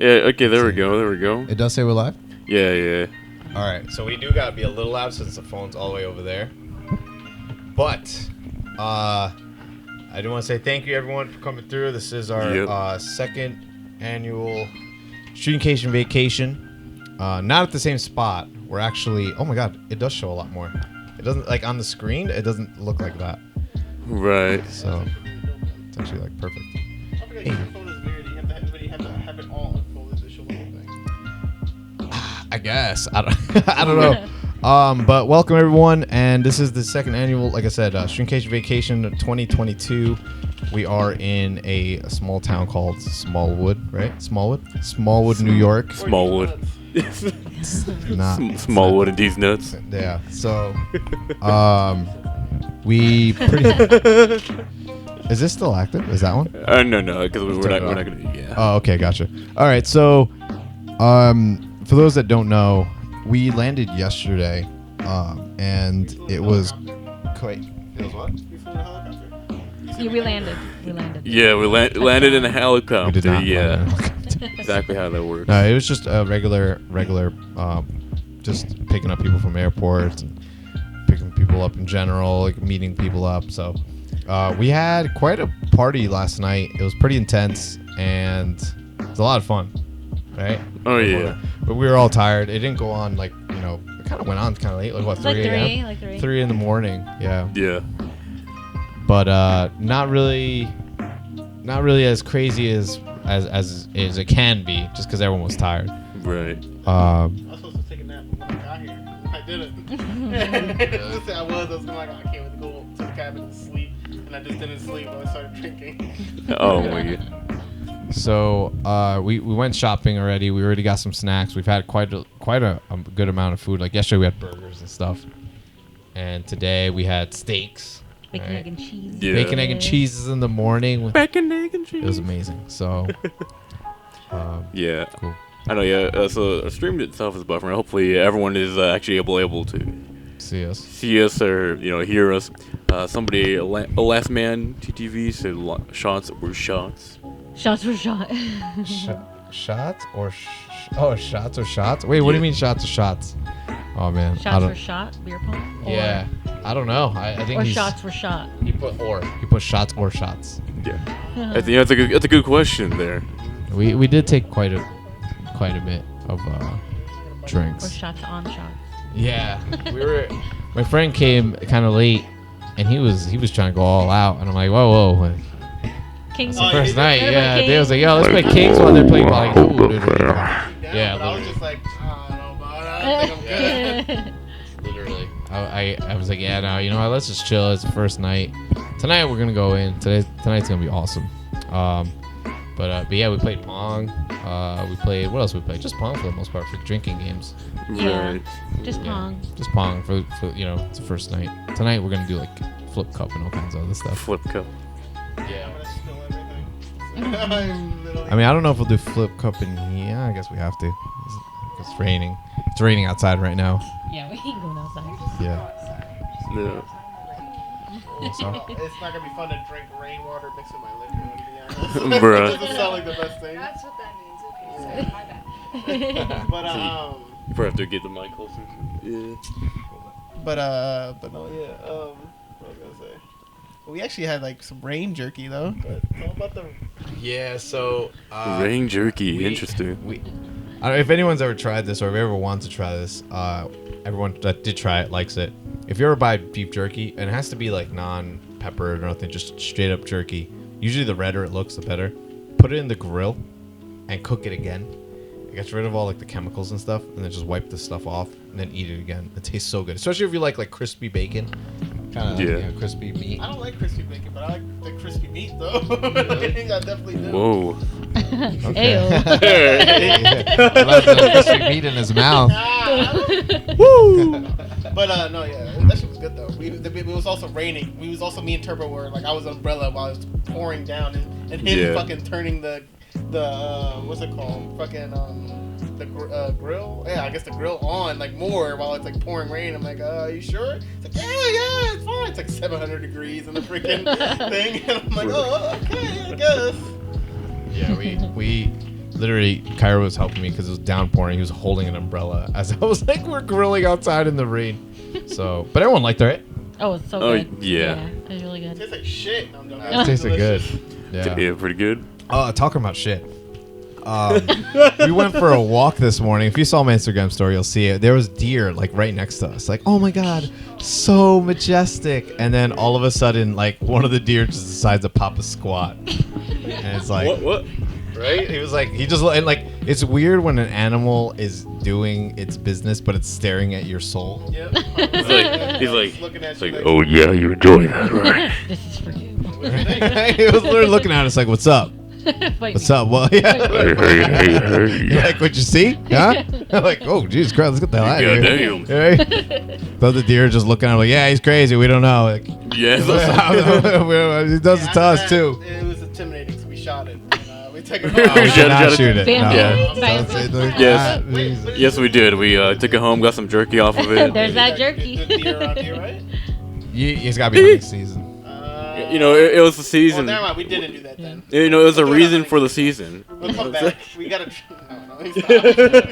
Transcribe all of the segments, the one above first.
Yeah, okay, there we go. It does say we're live? Yeah. All right, so we do got to be a little loud since the phone's all the way over there. But I do want to say thank you, everyone, for coming through. This is our second annual Streamcation Vacation. Not at the same spot. We're actually... Oh, my God. It does show a lot more. It doesn't... Like, on the screen, it doesn't look like that. Right. So, it's actually, like, perfect. I forget your phone is weird. You have to have it all unfolded to show the whole thing. I guess. I don't know. But welcome, everyone. And this is the second annual, like I said, Streamcation Vacation 2022. We are in a small town called Smallwood, right? Smallwood, New York. Smallwood. Not Smallwood and these nuts. Yeah. So, we pretty... Is this still active? Is that one? No, because we're not gonna. Yeah. Oh, okay, gotcha. All right, so, for those that don't know, we landed yesterday, and it was quite. It was what? You flew in a helicopter? Yeah, we landed. Yeah, we landed in a helicopter. We did not. Yeah. land in a helicopter. Exactly how that works. No, it was just a regular, just picking up people from airports and picking people up in general, like meeting people up. So, we had quite a party last night. It was pretty intense, and it was a lot of fun, right? Oh yeah. But we were all tired. It didn't go on it kind of went on kind of late, like what, 3 a.m.? Like 3. 3 in the morning, yeah. Yeah. But not really as crazy as it can be, just because everyone was tired. Right. I was supposed to take a nap when I got here. I didn't. I was like, I can't wait to go to the cabin and sleep. And I just didn't sleep when I started drinking. Oh my god. So we went shopping already. We already got some snacks. We've had quite a good amount of food. Like yesterday we had burgers and stuff, and today we had steaks. Bacon, right? egg, and cheese. Yeah. Bacon, egg, and cheese in the morning. Bacon, egg, and cheese. It was amazing. So Yeah. cool. I know. Yeah. So the stream itself is buffering. Hopefully everyone is actually able to See us. see us or hear us. Somebody, a last man TTV said shots were shots. Shots were shot. Shots or shots or shots? Wait, what do you mean shots or shots? Oh man, Shots were shot. Beer pong. Yeah, I don't know. I think Or he's, shots were shot. He put shots or shots. Yeah. That's a good question there. We did take quite a bit of Or drinks. shots on shots. Yeah, my friend came kind of late, and he was trying to go all out, and I'm like, whoa. Kings. Oh, First night, Kings. yeah. They was like, yo, let's play Kings while they're playing ball. Like, yeah, But I was just like, I don't know about it. I don't think I'm good. literally. I was like, yeah, no, you know what? Let's just chill. It's the first night. Tonight we're gonna go in. Tonight's gonna be awesome. But yeah, we played Pong. We played, what else we played? Just Pong for the most part, for drinking games. Yeah. Right. Just pong. Just Pong for it's the first night. Tonight we're gonna do like Flip Cup and all kinds of other stuff. Flip cup. Yeah. I'm gonna spill everything. I mean, I don't know if we'll do Flip Cup in here. I guess we have to. It's raining. It's raining outside right now. Yeah, we ain't going outside. Yeah. Yeah. So, It's not gonna be fun to drink rainwater mixed with my liquor, to be honest. Bruh. It doesn't sound like the best thing. That's what that means. Okay, so my bad. But You probably have to get the mic closer. Yeah. but no, yeah. What was I gonna say? We actually had like some rain jerky though. But tell about the. yeah. So Rain jerky. we- Interesting. I don't know if anyone's ever tried this or if ever wants to try this. Everyone that did try it likes it. If you ever buy beef jerky, and it has to be like non-peppered or nothing, just straight up jerky. Usually the redder it looks, the better. Put it in the grill and cook it again. It gets rid of all like the chemicals and stuff, and then just wipe the stuff off and then eat it again. It tastes so good, especially if you like crispy bacon, kind of Yeah. crispy meat. I don't like crispy bacon, but I like the crispy meat though. I think I definitely do. Whoa. Ayo. Lots of crispy meat in his mouth. Woo! But no, yeah, that shit was good though. It was also raining. We was also me and Turbo were like I was umbrella while it was pouring down, and him Yeah. fucking turning the what's it called? Fucking grill. Yeah, I guess the grill on like more while it's like pouring rain. I'm like, you sure? It's like, yeah, it's fine. It's like 700 degrees in the freaking thing, and I'm like, oh, okay, I guess. Yeah, we literally, Kyra was helping me because it was downpouring. He was holding an umbrella as I was like, we're grilling outside in the rain. So, but everyone liked it, right? Oh, it's so Oh, good. yeah. It was really It good. tastes like shit. No, I'm joking. It tasted good. Delicious. Yeah. Pretty good. Talking about shit. We went for a walk this morning. If you saw my Instagram story, you'll see it. There was deer like right next to us. Like, oh my god, so majestic. And then all of a sudden, like one of the deer just decides to pop a squat. And it's like, What? right? He was like, he just and like it's weird when an animal is doing its business, but it's staring at your soul. Yep. He's like, Just looking at it's you like, oh yeah, you enjoy that, right? This is for you. He was literally looking at us like, what's up? Fight What's me. up? Well, yeah. Hey. You're like, what you see? Huh? I'm like, oh, Jesus Christ, let's get the hell out of here. Goddamn. Right? The other deer just looking at him like, yeah, he's crazy. We don't know. Like, Yes. he does it to us too. It was intimidating, so we shot it. And, we took it Oh, we home. did Shut not it. shoot it. Bam, No. Yeah. bam. Don't say like Yes. that. Jesus. Yes, we did. We took it home, got some jerky off of it. There's that jerky. Good deer around here, right? It's got to be hunting season. You know, it was the Well, season. never mind. We didn't do that then. You know, it was a We'll do it reason on for the hunting season. We'll come back. We gotta. No,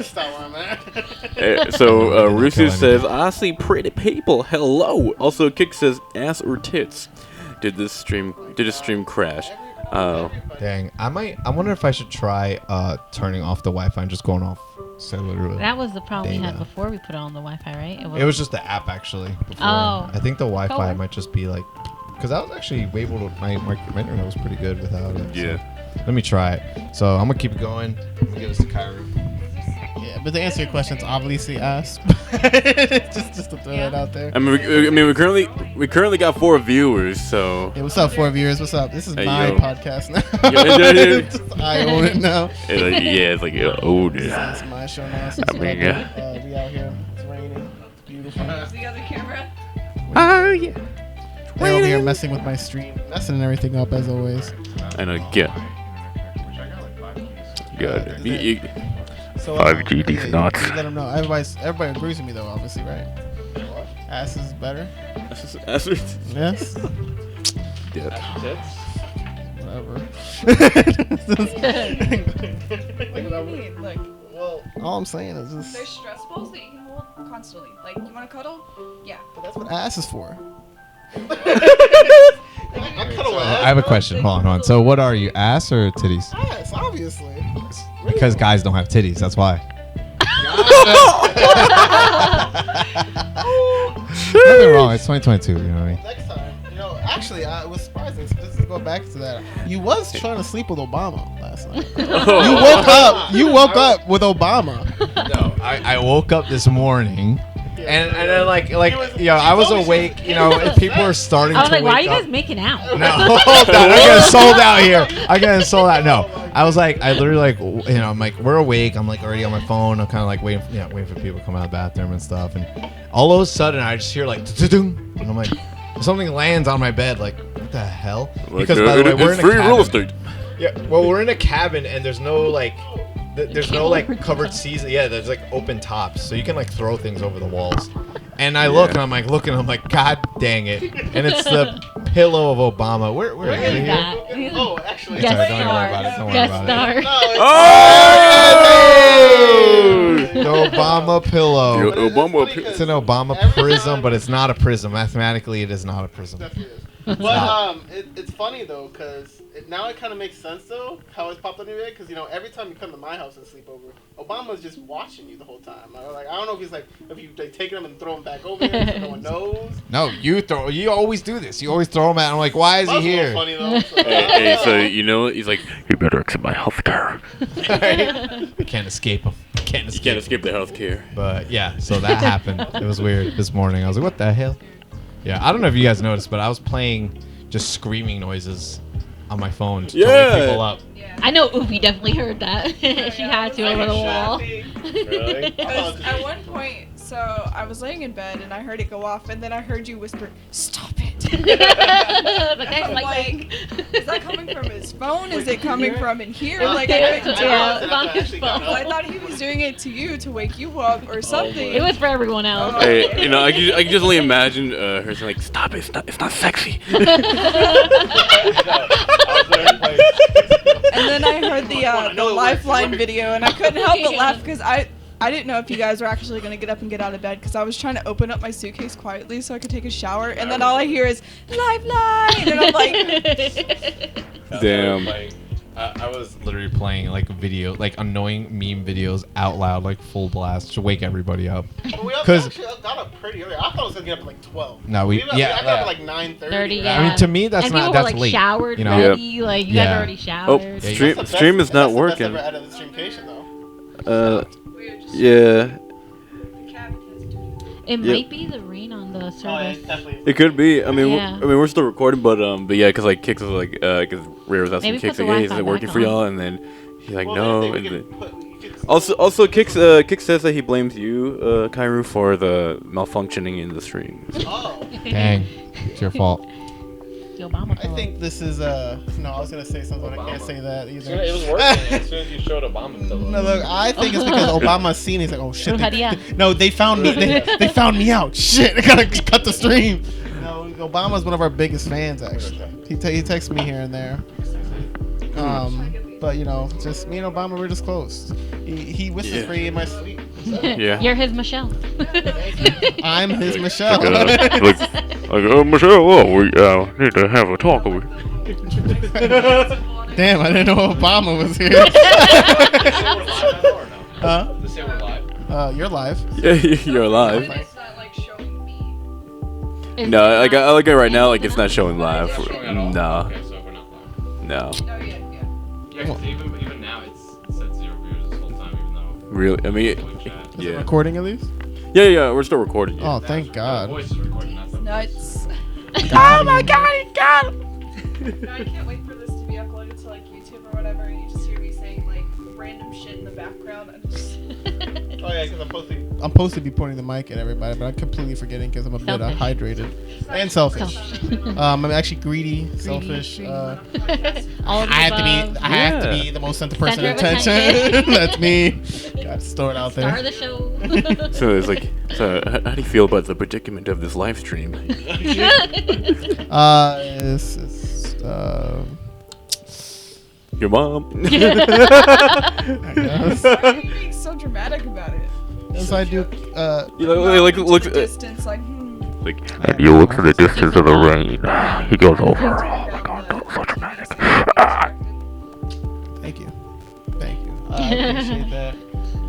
stop where I'm at. So Rusu kill says, "I see pretty people. Hello." Also, Kick says, "Ass or tits." Did this stream crash? Dang, I wonder if I should try turning off the Wi-Fi and just going off cellular. That was the problem we had Data. before we put it on the Wi-Fi, right? It was just the app actually. Before. Oh. I think the Wi-Fi Color. might just be like, because I was actually able to. My internet was pretty good without it. Yeah. So let me try it. So I'm gonna keep it going. I'm gonna give this to Kyra. Yeah, but to answer your question, it's obviously us. just to throw that out there. I mean, we currently got 4 viewers, so Hey, what's up, 4 viewers? What's up? This is Hey, my yo. podcast now. Yeah. I own it now. it's like oh, dude. It's my show now. So I mean, yeah. we out here. It's raining. It's beautiful. The other camera. Oh yeah. They're over here messing with my stream, messing everything up as always. I know. Good. So 5G these nuts. Let them know. Everybody agrees with me though, obviously, right? Ass is better. Yes. Whatever. What do you mean? Look, Well, all I'm saying is there's just. stress balls that you can hold constantly. Like, you want to cuddle? Yeah. But that's what ass is for. I have a question. Hold on. So what are you, ass or titties? Ass, obviously. Because guys don't have titties. That's why. Nothing wrong. It's 2022. You know what I mean? Next time, actually, it was surprising. So just to go back to that, you was trying to sleep with Obama last night. You woke up with Obama. No, I woke up this morning. And then I was awake. And people were starting I was to like, wake why are you up. guys making out? No, hold on. I'm getting sold out here. I'm getting sold out. No, I was like, I literally I'm like, we're awake. I'm like already on my phone. I'm kind of like waiting for people to come out of the bathroom and stuff. And all of a sudden, I just hear like, "Dun-dun-dun," and I'm like, something lands on my bed. Like, what the hell? Because by the way, we're in a free cabin. real estate. Yeah, well, we're in a cabin and there's no there's no covered season. Yeah, there's like open tops, so you can like throw things over the walls. And I look and I'm like looking, I'm like, God dang it! And it's the pillow of Obama. Where Where is is it? that? Oh, actually, Guest Sorry, don't even worry star. about it. Don't worry Guest about star. no, Oh! The Obama pillow. Yo, Obama. It's an Obama prism, but it's not a prism. Mathematically, it is not a prism. But it's funny though, cause now it kind of makes sense though how it's popped up in your head. Cause every time you come to my house and sleep over, Obama's just watching you the whole time. I don't know if he's like if you taking him and throw him back over here, so no one knows. No, you always do this. You always throw him out. I'm like, why is he That's a little here? funny though. So, Hey, so he's like, you better accept my health care. Can't escape him. Can't You escape. can't escape the health care. But yeah, so that happened. It was weird this morning. I was like, what the hell? Yeah, I don't know if you guys noticed, but I was playing just screaming noises on my phone to Yeah. wake people up. Yeah. I know Oofy definitely heard that. She had to over the wall. Really? Because at one point, so I was laying in bed and I heard it go off, and then I heard you whisper, "Stop it." But that's I'm like, is that coming from his phone? Is it coming from in here? It Like, was- I couldn't yeah, tell. it's on his phone. I thought he was doing it to you to wake you up or something. It was for everyone else. Hey, I can just only imagine her saying like, "Stop it! It's not sexy." I was And then I heard the Lifeline video, and I couldn't help but laugh because I didn't know if you guys were actually going to get up and get out of bed because I was trying to open up my suitcase quietly so I could take a shower, and then all I hear is Lifeline, and I'm like, Damn. I was literally playing like a video, like annoying meme videos out loud, like full blast to wake everybody up. But we actually got up pretty early. I thought I was gonna get up at like 12. No, I got up at like 9:30. 30, I yeah. mean, to me, that's and not people that's were, like, late. showered, you know? ready, like you guys Yeah. already Oh, showered. stream is not working. That's the best I've ever had of the Streamcation though. Yeah. It might be the rain on the Oh, yeah, service. it's definitely. It could be. I mean, Yeah. we're still recording, but yeah, because like Kix was like, because Ray was asking Maybe Kix put the like, hey, is Wi-Fi it working back for on. y'all? And then he's like, Well, no. we And can then put- we could- also Kix says that he blames you, Kairu, for the malfunctioning in the stream. Oh. Dang, it's your fault. The Obama I think this is no. I was gonna say something. I can't say that either. It was working as soon as you showed Obama. No, look, I think it's because Obama's seen. He's like, oh shit. Brujeria. No, they found me. They found me out. Shit, I gotta cut the stream. No, Obama's one of our biggest fans. Actually, he texts me here and there. But you know, just me and Obama, we're just close. He whispers for you in my sleep. Yeah. You're his Michelle. I'm his Michelle. Michelle, we need to have a talk over. Damn, I didn't know Obama was here. Huh? Let's say we're live. You're live. Yeah, you're alive. it's not like showing me. No, I like it right now. Like it's not showing live. It's not showing at all? No, Okay, so we're not live. no. Oh yeah. Yeah, 'cause even now it said 0 viewers this whole time, even though. Really? I mean, Is it yeah. recording at least? Yeah, we're still recording. Yeah. Oh, thank God. The voice is recording, not the Nuts. Oh my God, he got him. No, I can't wait for this to be uploaded to like YouTube or whatever, and you just hear me saying like random shit in the background. I'm just Oh yeah, because I'm supposed to be pointing the mic at everybody, but I'm completely forgetting because I'm a bit Selfish. hydrated and selfish. I'm actually greedy, selfish. All of the I have above. to Yeah. be the most center person Center of attention. attention. That's me. Got to store it out Star of there. the show. So it's like, how do you feel about the predicament of this live stream? Your mom. I guess. why are you being so dramatic about it? Yes, I do. You like Into looks the distance, like like. And you look to the distance of the rain. He goes over. Thank you. I appreciate that.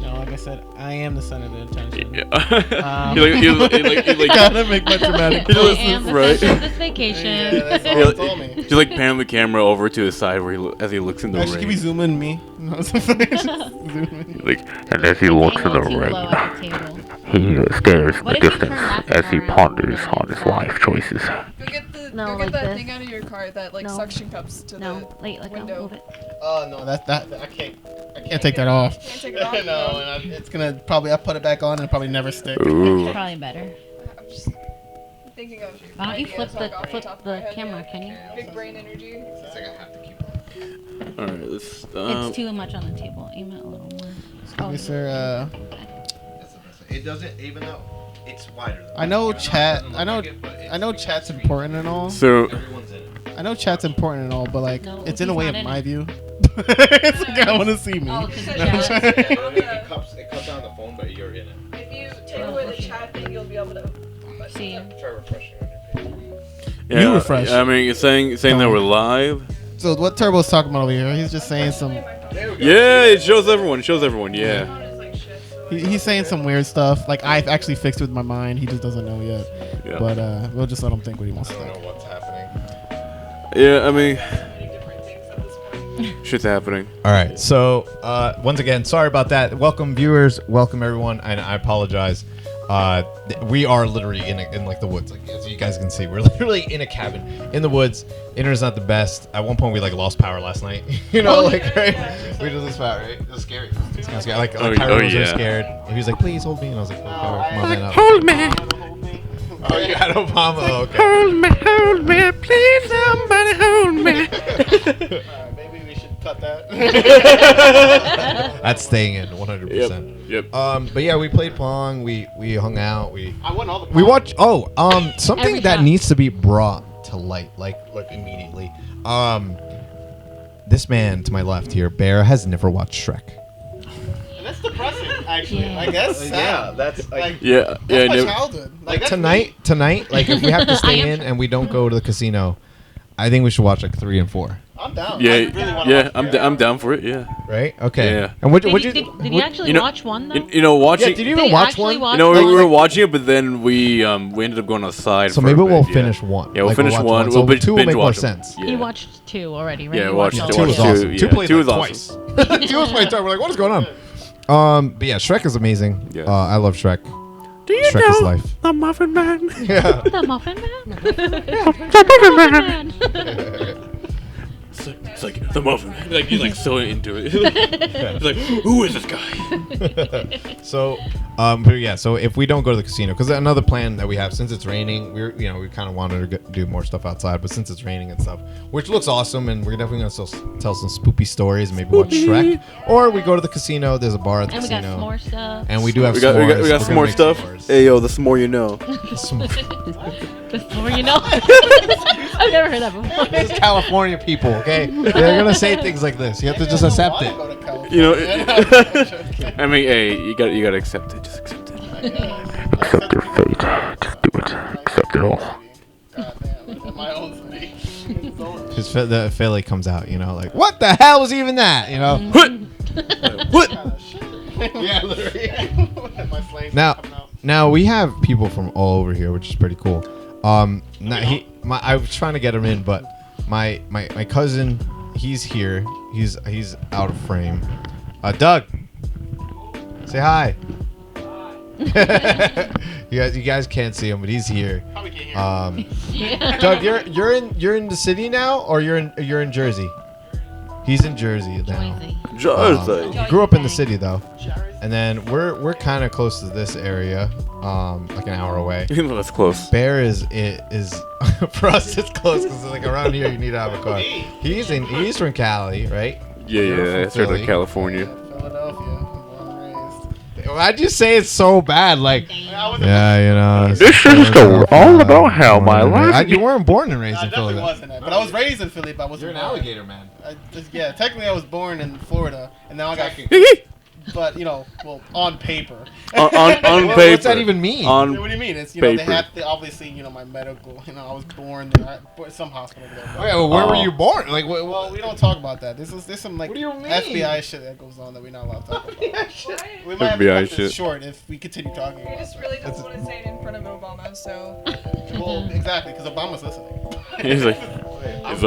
No, like I said, I am the center of the attention. Yeah. He's like Gotta make my dramatic. He I looks- am the right. center of this vacation. Yeah, that's all he told me. just like pan the camera over to his side where as he looks in the Actually, can we rain. zoom in me? No, just zoom in. Like, and as he looks in the Angle too rain, low at the table. he stares in What the if you turn distance that as he around? ponders on his life choices. go get the No, go like get that this. thing out of your car, that like No. suction cups to No, wait, like window. I'll move it. Oh no, that I can't take that off. Can't take it off. No, and it's gonna probably I put it back on and it'll probably never stick. Ooh. Probably better. I'm just thinking of your Why don't you ideas, flip like, off flip top of the my head, camera? yeah. Can you? Big brain energy. It's like I have to keep it. All right, let's. It's too much on the table. Aim it a little more. Excuse me, sir. It doesn't, even though it's wider. Though. I know Even though it chat. doesn't look I know. like it, but it's I know because chat's it's important and all. So Everyone's in it. I know chat's important and all, but like No, it's in a he's way not of in my it. view. It's like I want to see me. Oh, 'cause It chat. It cuts down the phone, but you're in it. If you take away the chat thing, you'll be able to See. Try refreshing on your page. yeah, You refresh. I mean, you're saying that we're live. So what Turbo's talking about over here? He's just saying some. Yeah, it shows everyone. It shows everyone. Yeah. He's saying some weird stuff. Like I've actually fixed it with my mind. He just doesn't know yet. Yeah. But we'll just let him think what he wants I to don't know think. what's happening. Yeah, I mean, shit's happening. All right. So once again, sorry about that. Welcome viewers. Welcome everyone. And I apologize. We are literally in like the woods. Like as you guys can see, we're literally in a cabin in the woods. Internet's not the best. At one point, we like lost power last night. You know, right? We just lost power. Right? It was scary. It's kind of scary. Like Kyra was very scared. And he was like, "Please hold me," and I was like, "Okay, come on, man up." Hold me, Oh, you got Obama. Okay. hold me, please, somebody hold me. Maybe we should cut that. That's staying in 100%. Yep. But yeah, we played Pong. We hung out. I won all the. We watched. Something Every that shot. needs to be brought to light, like immediately. this man to my left here, Bear, has never watched Shrek. And that's depressing, actually. Yeah. Like, that's sad. Yeah, that's like. Yeah, That's my never- childhood. Like, that's Tonight, like if we have to I stay am in and we don't go to the casino, I think we should watch like 3 and 4. me. I'm down. Yeah, I really wanna yeah, watch I'm down for it. Yeah. Right? Okay. Yeah. And what Did, you did you what- actually you know- watch one though? You know, watching. Yeah, did you They even watch actually one? watched You know, one? we were watching it, but then we ended up going outside. So for maybe a we'll bit, yeah. finish one. Yeah, we'll Like, finish watch one. So We'll 2 will binge make more watch 'em. sense. Yeah. You watched 2 already, right? Yeah, You watched Yeah, two. 2 was Two, awesome. yeah. 2 plays 2 like was twice. 2 was played twice. We're like, what is going on? But yeah, Shrek is amazing. Yeah. I love Shrek. Do you Shrek is life. the Muffin Man? Yeah. The Muffin Man? It's like the Muffin Man. Like he's like so into it. He's like, who is this guy? So, but yeah. So if we don't go to the casino, because another plan that we have, since it's raining, we kind of wanted to do more stuff outside, but since it's raining and stuff, which looks awesome, and we're definitely gonna tell some spoopy stories, maybe watch Shrek, or we go to the casino. There's a bar at the And we got casino, s'more stuff. and we do have We got s'mores. we got We're some gonna more make stuff. s'mores. Hey yo, the more you know. The more you know. I've never heard that before. It's California people, okay? They're gonna say things like this. You have to just accept it. You know, I mean, hey, you gotta accept it. Just accept it. Accept your fate. Just do it. Accept it all. Goddamn, my own fate. Because the Philly comes out, like, what the hell was even that? What? Yeah, literally. My flames Now, coming out. now we have people from all over here, which is pretty cool. I was trying to get him in, but my cousin, he's here. He's out of frame. Doug, say hi. you guys can't see him, but he's here. Probably can't hear. Doug, you're in the city now, or you're in Jersey? He's in Jersey now. Joyzy. He grew up in the city though, and then we're kind of close to this area, like an hour away. You know that's close. Bear is for us it's close because like around here you need to have a car. He's from Cali, right? Yeah, You're from that's sort Philly. of California. Philadelphia. Born and raised. Why'd you say it's so bad? Like, I wasn't- yeah, This is all about how my life. You weren't born and raised I in Philly. definitely wasn't. But I was raised in Philly, but I wasn't. born. man. Yeah, technically I was born in Florida, and now I got. But on paper. on paper. What's that even mean? What do you mean? It's they paper. have to obviously my medical. I was born there, some hospital there. Okay, well, where were you born? Like, Well, we don't talk about that. There's some like What do you mean? FBI shit that goes on that we're not allowed to talk about. We might have FBI to cut shit. this short if we continue talking He about just it. really doesn't want to say it in front of Obama, so. Well, exactly, because Obama's listening. He's like, Confused.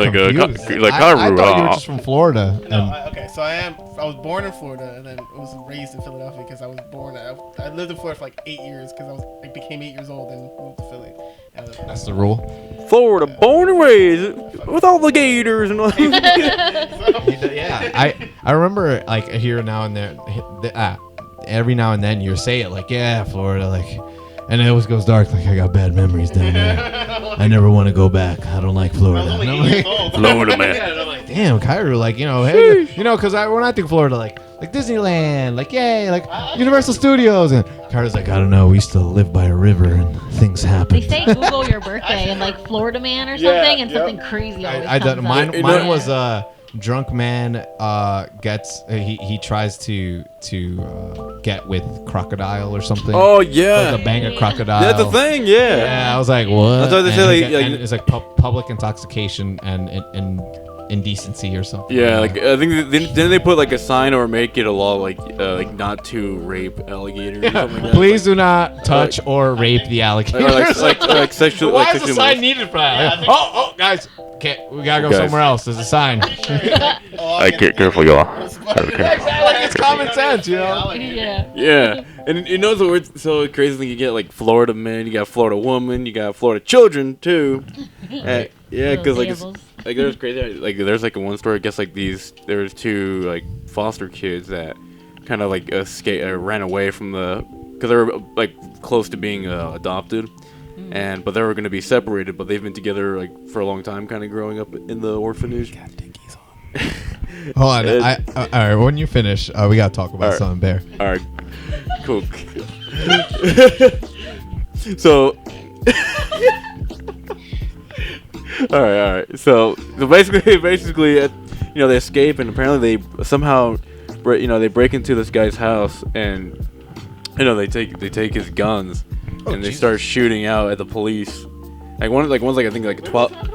like I thought you were just from Florida. No, okay, so I was born in Florida and then was raised in Philadelphia because I was born. I lived in Florida for like 8 years because I became 8 years old and moved to Philly. And That's the rule. Florida, born and raised with all the gators and all. Yeah, I remember like here now and then, every now and then you say it like, yeah, Florida, like, and it always goes dark. Like, I got bad memories down there. I never want to go back. I don't like I Florida. was only And 8 I'm years like, old. Florida, man. Yeah, and I'm like, damn, Cairo, like, hey, because when I think Florida, like Disneyland, like, yay, like Universal Studios, and Cairo's like, I don't know, we used to live by a river and things happen. They say Google your birthday and like Florida man or something, and something crazy always I comes done, up. mine was drunk man gets he tries to get with crocodile or something. Oh yeah, Like a banger crocodile. that's the thing. Yeah. Yeah, I was like, what? That's what they And say, he like- and it's like public intoxication and indecency or something. Yeah, like I think then they put like a sign or make it a law like not to rape alligators or something like that. Please do not touch or rape the alligator. like sexual. Why like is the sexual sign molest- needed for that? Oh, guys, okay, we gotta go Guys. somewhere else. There's a sign. I get careful, y'all. Okay. Like it's common sense, you know. Yeah. Yeah, and you know the weird, so crazy thing you get like Florida men, you got Florida woman, you got Florida children too. Yeah, because like Little like there's crazy like there's like one story I guess like there's two like foster kids that kind of like ran away from because they were like close to being adopted. But they were going to be separated, but they've been together like for a long time, kind of growing up in the orphanage. Hold on. All right. When you finish, we gotta talk about All right. something, Bear. All right, cool. So, all right. So basically, they escape, and apparently they somehow, they break into this guy's house, and they take his guns, and they start shooting out at the police. One's I think 12.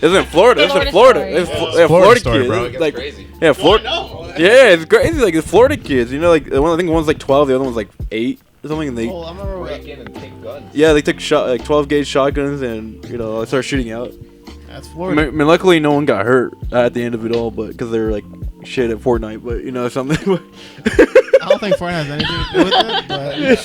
Isn't it Florida? It's in Florida. It's Florida story, kids. bro. It's It like, crazy. yeah, Florida. Yeah, it's crazy. Like it's Florida kids. I think one's 12, the other one's 8 or something. And they I remember Break in and take guns. yeah, they took 12 gauge shotguns, and they started shooting out. that's I Florida. mean, luckily no one got hurt at the end of it all, but because they were shit at Fortnite, but something. I don't think Fortnite has anything to do with it, but I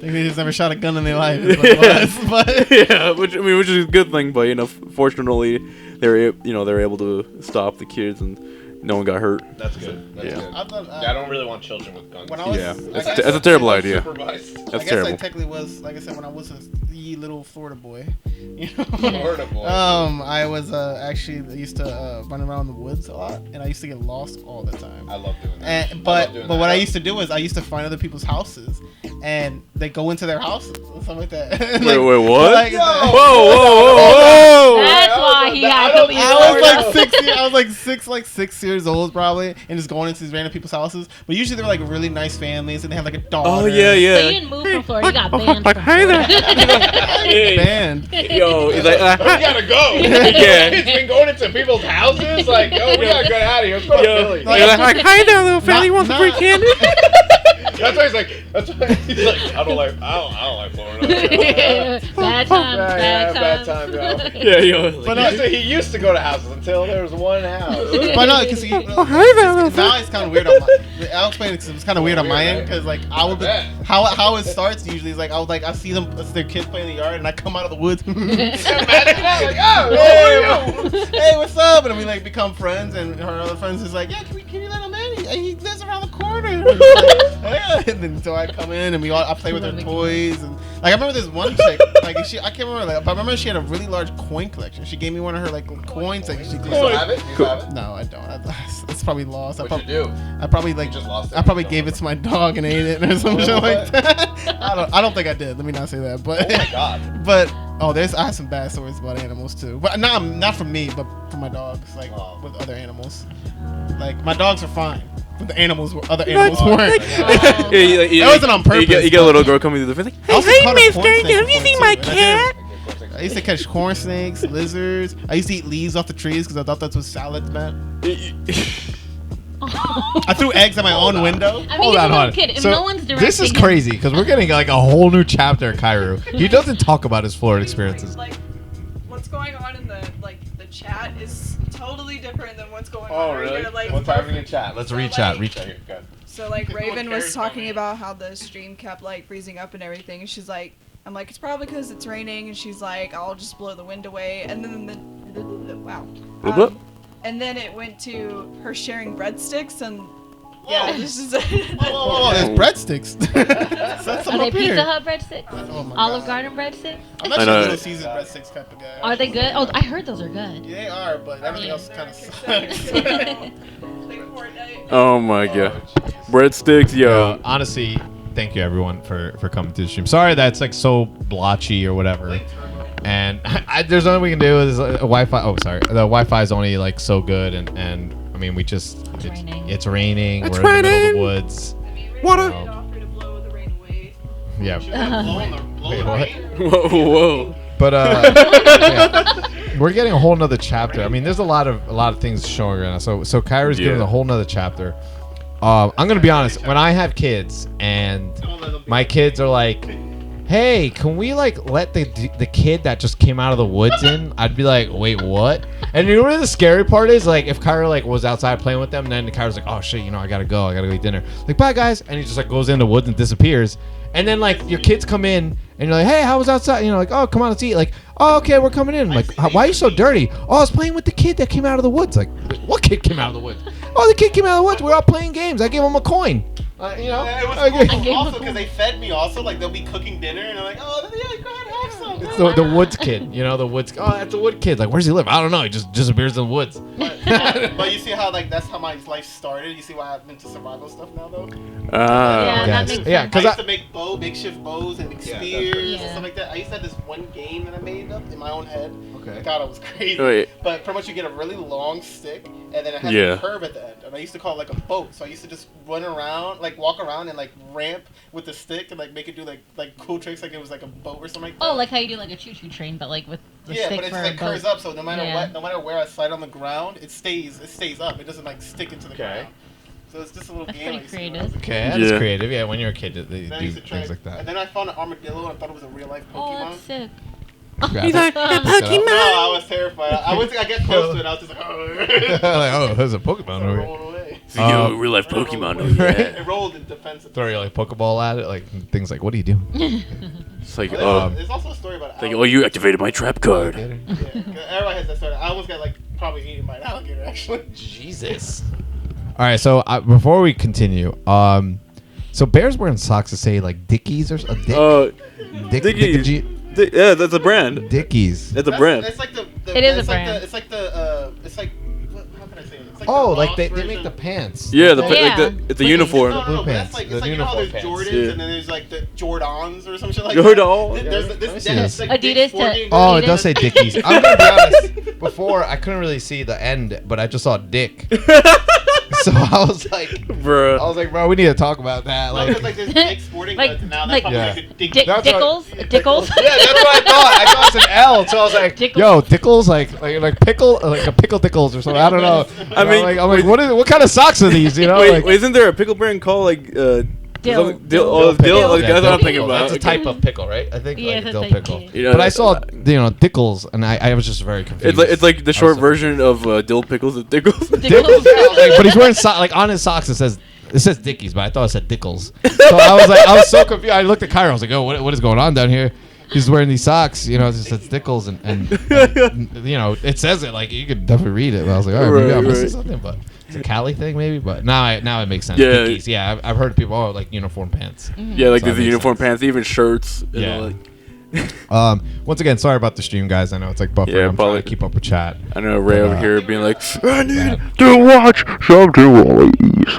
think they just never shot a gun in their life. Is what it was. But Yeah, which is a good thing, but fortunately they were able to stop the kids and no one got hurt. That's good. That's Yeah. good. I thought, I don't really want children with guns. when I was, Yeah, I guess- that's a terrible idea. Supervised. That's I guess terrible. I technically was, like I said, when I was a wee little Florida boy. Florida boy. I was actually I used to run around the woods a lot, and I used to get lost all the time. I love doing that. And, I but love doing but that. what I used to do is I used to find other people's houses, and they go into their houses or something like that. Wait, what? Like, Whoa! That's why he had to leave I was Florida. I was like 6 years old probably, and just going into these random people's houses. But usually they were really nice families, and they had a dog. Oh yeah, So you yeah. didn't move from Florida. You got banned from hey there. Florida. Band. Yo, he's like, We gotta go. Yeah. He's been going into people's houses. Like, yo, we gotta get out of here. Let's go to Philly. hi there, little fella. You want some free candy? That's why he's like. That's why he's like. I don't like Florida. Bad times, Bad time, yo. Yeah, yo. But He used to go to houses until there was one house. But no, because now it's kind of weird on my. I'll explain it because it was kind of weird on my end because like I would be, how it starts usually is like I see them, it's their kids playing in the yard, and I come out of the woods. Hey, what's up? And we become friends, and her other friends is like, yeah, can you let him in? He lives around the corner. Yeah. And then so I come in and I play with her toys, and I remember this one chick I can't remember but I remember she had a really large coin collection. She gave me one of her coins that she Do you still have it? Do you still have it? No, I don't. It's probably lost. What'd you do? I probably just lost it. I probably gave it to my dog and ate it or some shit like that. I don't think I did. Let me not say that. But Oh my god. but I have some bad stories about animals too. But not from me, but from my dogs, with other animals. Like my dogs are fine. But the other animals weren't. It wasn't on purpose, You get a little girl coming through the fence. Hey, mister, have you seen my cat? I used to catch corn snakes, lizards. I used to eat leaves off the trees because I thought that's what salads meant. I threw eggs at my own window. I mean, he's a little kid. If no one's directing this is him- crazy because we're getting a whole new chapter of Kairu. He doesn't talk about his Florida experiences. Like, what's going on in the chat is totally different than what's going Oh on right really? here. Like, What's happening in chat? Let's So, rechat. like- Rechat. Go. So Raven was cares talking about me. about how the stream kept freezing up and everything, and she's like, I'm like, it's probably because it's raining, and she's like, I'll just blow the wind away, and then wow. And then it went to her sharing breadsticks, and yeah, this is Whoa, there's breadsticks. Set some Are they up here. Pizza Hut breadsticks? Oh my Olive God. Garden breadsticks? I'm I actually know. a Little Caesars breadsticks type of guy. Are they good? Oh, I heard those are good. Yeah, they are, but everything else kind of Play sucks. Fortnite. Oh my god. Breadsticks, yo. Honestly, thank you everyone for coming to the stream. Sorry that's so blotchy or whatever. And there's nothing we can do is Wi-Fi. Oh, sorry. The Wi-Fi is only so good, and I mean it's raining. It's raining. It's We're in the middle of raining. the woods. What Raven did offer to blow the rain away. Yeah. Wait, what? Whoa. But yeah. We're getting a whole nother chapter. I mean, there's a lot of things showing right now. So Kyra's giving Yeah. a whole nother chapter. I'm gonna be honest. When I have kids and my kids are like, "Hey, can we let the kid that just came out of the woods in?" I'd be like, "Wait, what?" And you know what the scary part is? If Kyra was outside playing with them, and then Kyra's like, "Oh shit, I gotta go eat dinner." Bye guys, and he just goes in the woods and disappears. And then your kids come in and you're like, "Hey, how was outside?" Oh, come on, let's eat. "Oh, okay, we're coming in." I'm like, "Why are you so dirty?" "Oh, I was playing with the kid that came out of the woods." What kid came out of the woods? "Oh, the kid came out of the woods. We're out playing games. I gave him a coin." Yeah, it was Okay. cool also because they fed me also. They'll be cooking dinner and they're like, "Oh, yeah, go ahead, have some." It's the woods kid, the woods. Oh, that's the wood kid. Where's he live? I don't know. He just disappears in the woods. But you see how that's how my life started. You see why I'm into survival stuff now, though. Yeah, that Yes. makes Yeah, sense. because I used to make makeshift bows and Yeah, spears and Yeah. stuff like that. I used to have this one game that I made up in my own head. Okay. I thought it was crazy. Wait. But pretty much you get a really long stick and then it has a curve at the end. And I used to call it like a boat. So I used to just run around, like walk around and like ramp with the stick and like make it do like cool tricks, like it was like a boat or something like that. Oh, like how you do like a choo-choo train, but like with the stick but it's for like a curves boat. up, so no matter what, no matter where I slide on the ground, it stays up. It doesn't like stick into the ground. So it's just a little That's game. pretty creative. Okay, that's creative. Yeah, when you're a kid, they do things like that. And then I found an armadillo and I thought it was a real life Pokemon. Oh, that's sick. He's like, Pokemon! No, I was terrified. I get close to it, I was just like, oh. There's a Pokemon over here. Away. So real life Pokemon. It rolled in defense. Throw your like Pokeball at it, like things like, what are you doing? It's like, there's also a story about like, oh, you activated my trap card. Yeah, everyone has that story. I almost got like probably eaten by an alligator actually. Jesus. All right, so before we continue, so Bear's wearing socks that say like Dickies or Dickies. Yeah, that's a brand. Dickies. That's a brand. It's like the it is a brand. It's like how can I say it? It's like Oh, the like Ross they version. make the pants. Yeah, Yeah. it's a uniform. No, blue but pants. that's like, The it's like, you know how there's uniform pants. Jordans Yeah. and then there's like the Jordans or some shit like Jordan. that. There's Let me this see this. like Adidas Dick's to- Sporting Oh, it Goods. does say Dickies. I'm gonna be honest. Before I couldn't really see the end, but I just saw Dick. So I was like, bro, we need to talk about that. No, because like there's Dick's Sporting Like- Goods and now like- that's Yeah. probably Dick. That's what- Dickles? Dickles? Yeah, that's what I thought. I thought it's an L, so I was like, Dickles. "Yo, Dickles, like pickle, like a pickle Dickles or something." I don't know. I mean, I'm like, what kind of socks are these? You know, Wait, like, isn't there a pickle brand called like Dill. Dill? pickle. That's what I'm thinking about. That's a type of pickle, right? I think Yeah, like it's a dill type, pickle. yeah. You know, But I saw, Dickles, and I was just very confused. It's like the short so- version of dill pickles and Dickles. Dickles, like, but he's wearing like on his socks. It says Dickies, but I thought it said Dickles. So I was so confused. I looked at Kyra. I was like, "Oh, what is going on down here?" He's wearing these socks, it says Dickles, and it says it like you could definitely read it. But I was like, "All right, maybe I'm missing something." But it's a Cali thing, maybe. But now it makes sense. Yeah. Dickies. Yeah, I've heard people like uniform pants. Yeah, like So there's that the makes uniform sense. pants, even shirts. And Yeah. all, like, Once again, sorry about the stream, guys. I know it's like buffering. Yeah, I'm trying probably- to keep up with chat. I know Ray over here being like, I need To watch some Dualies.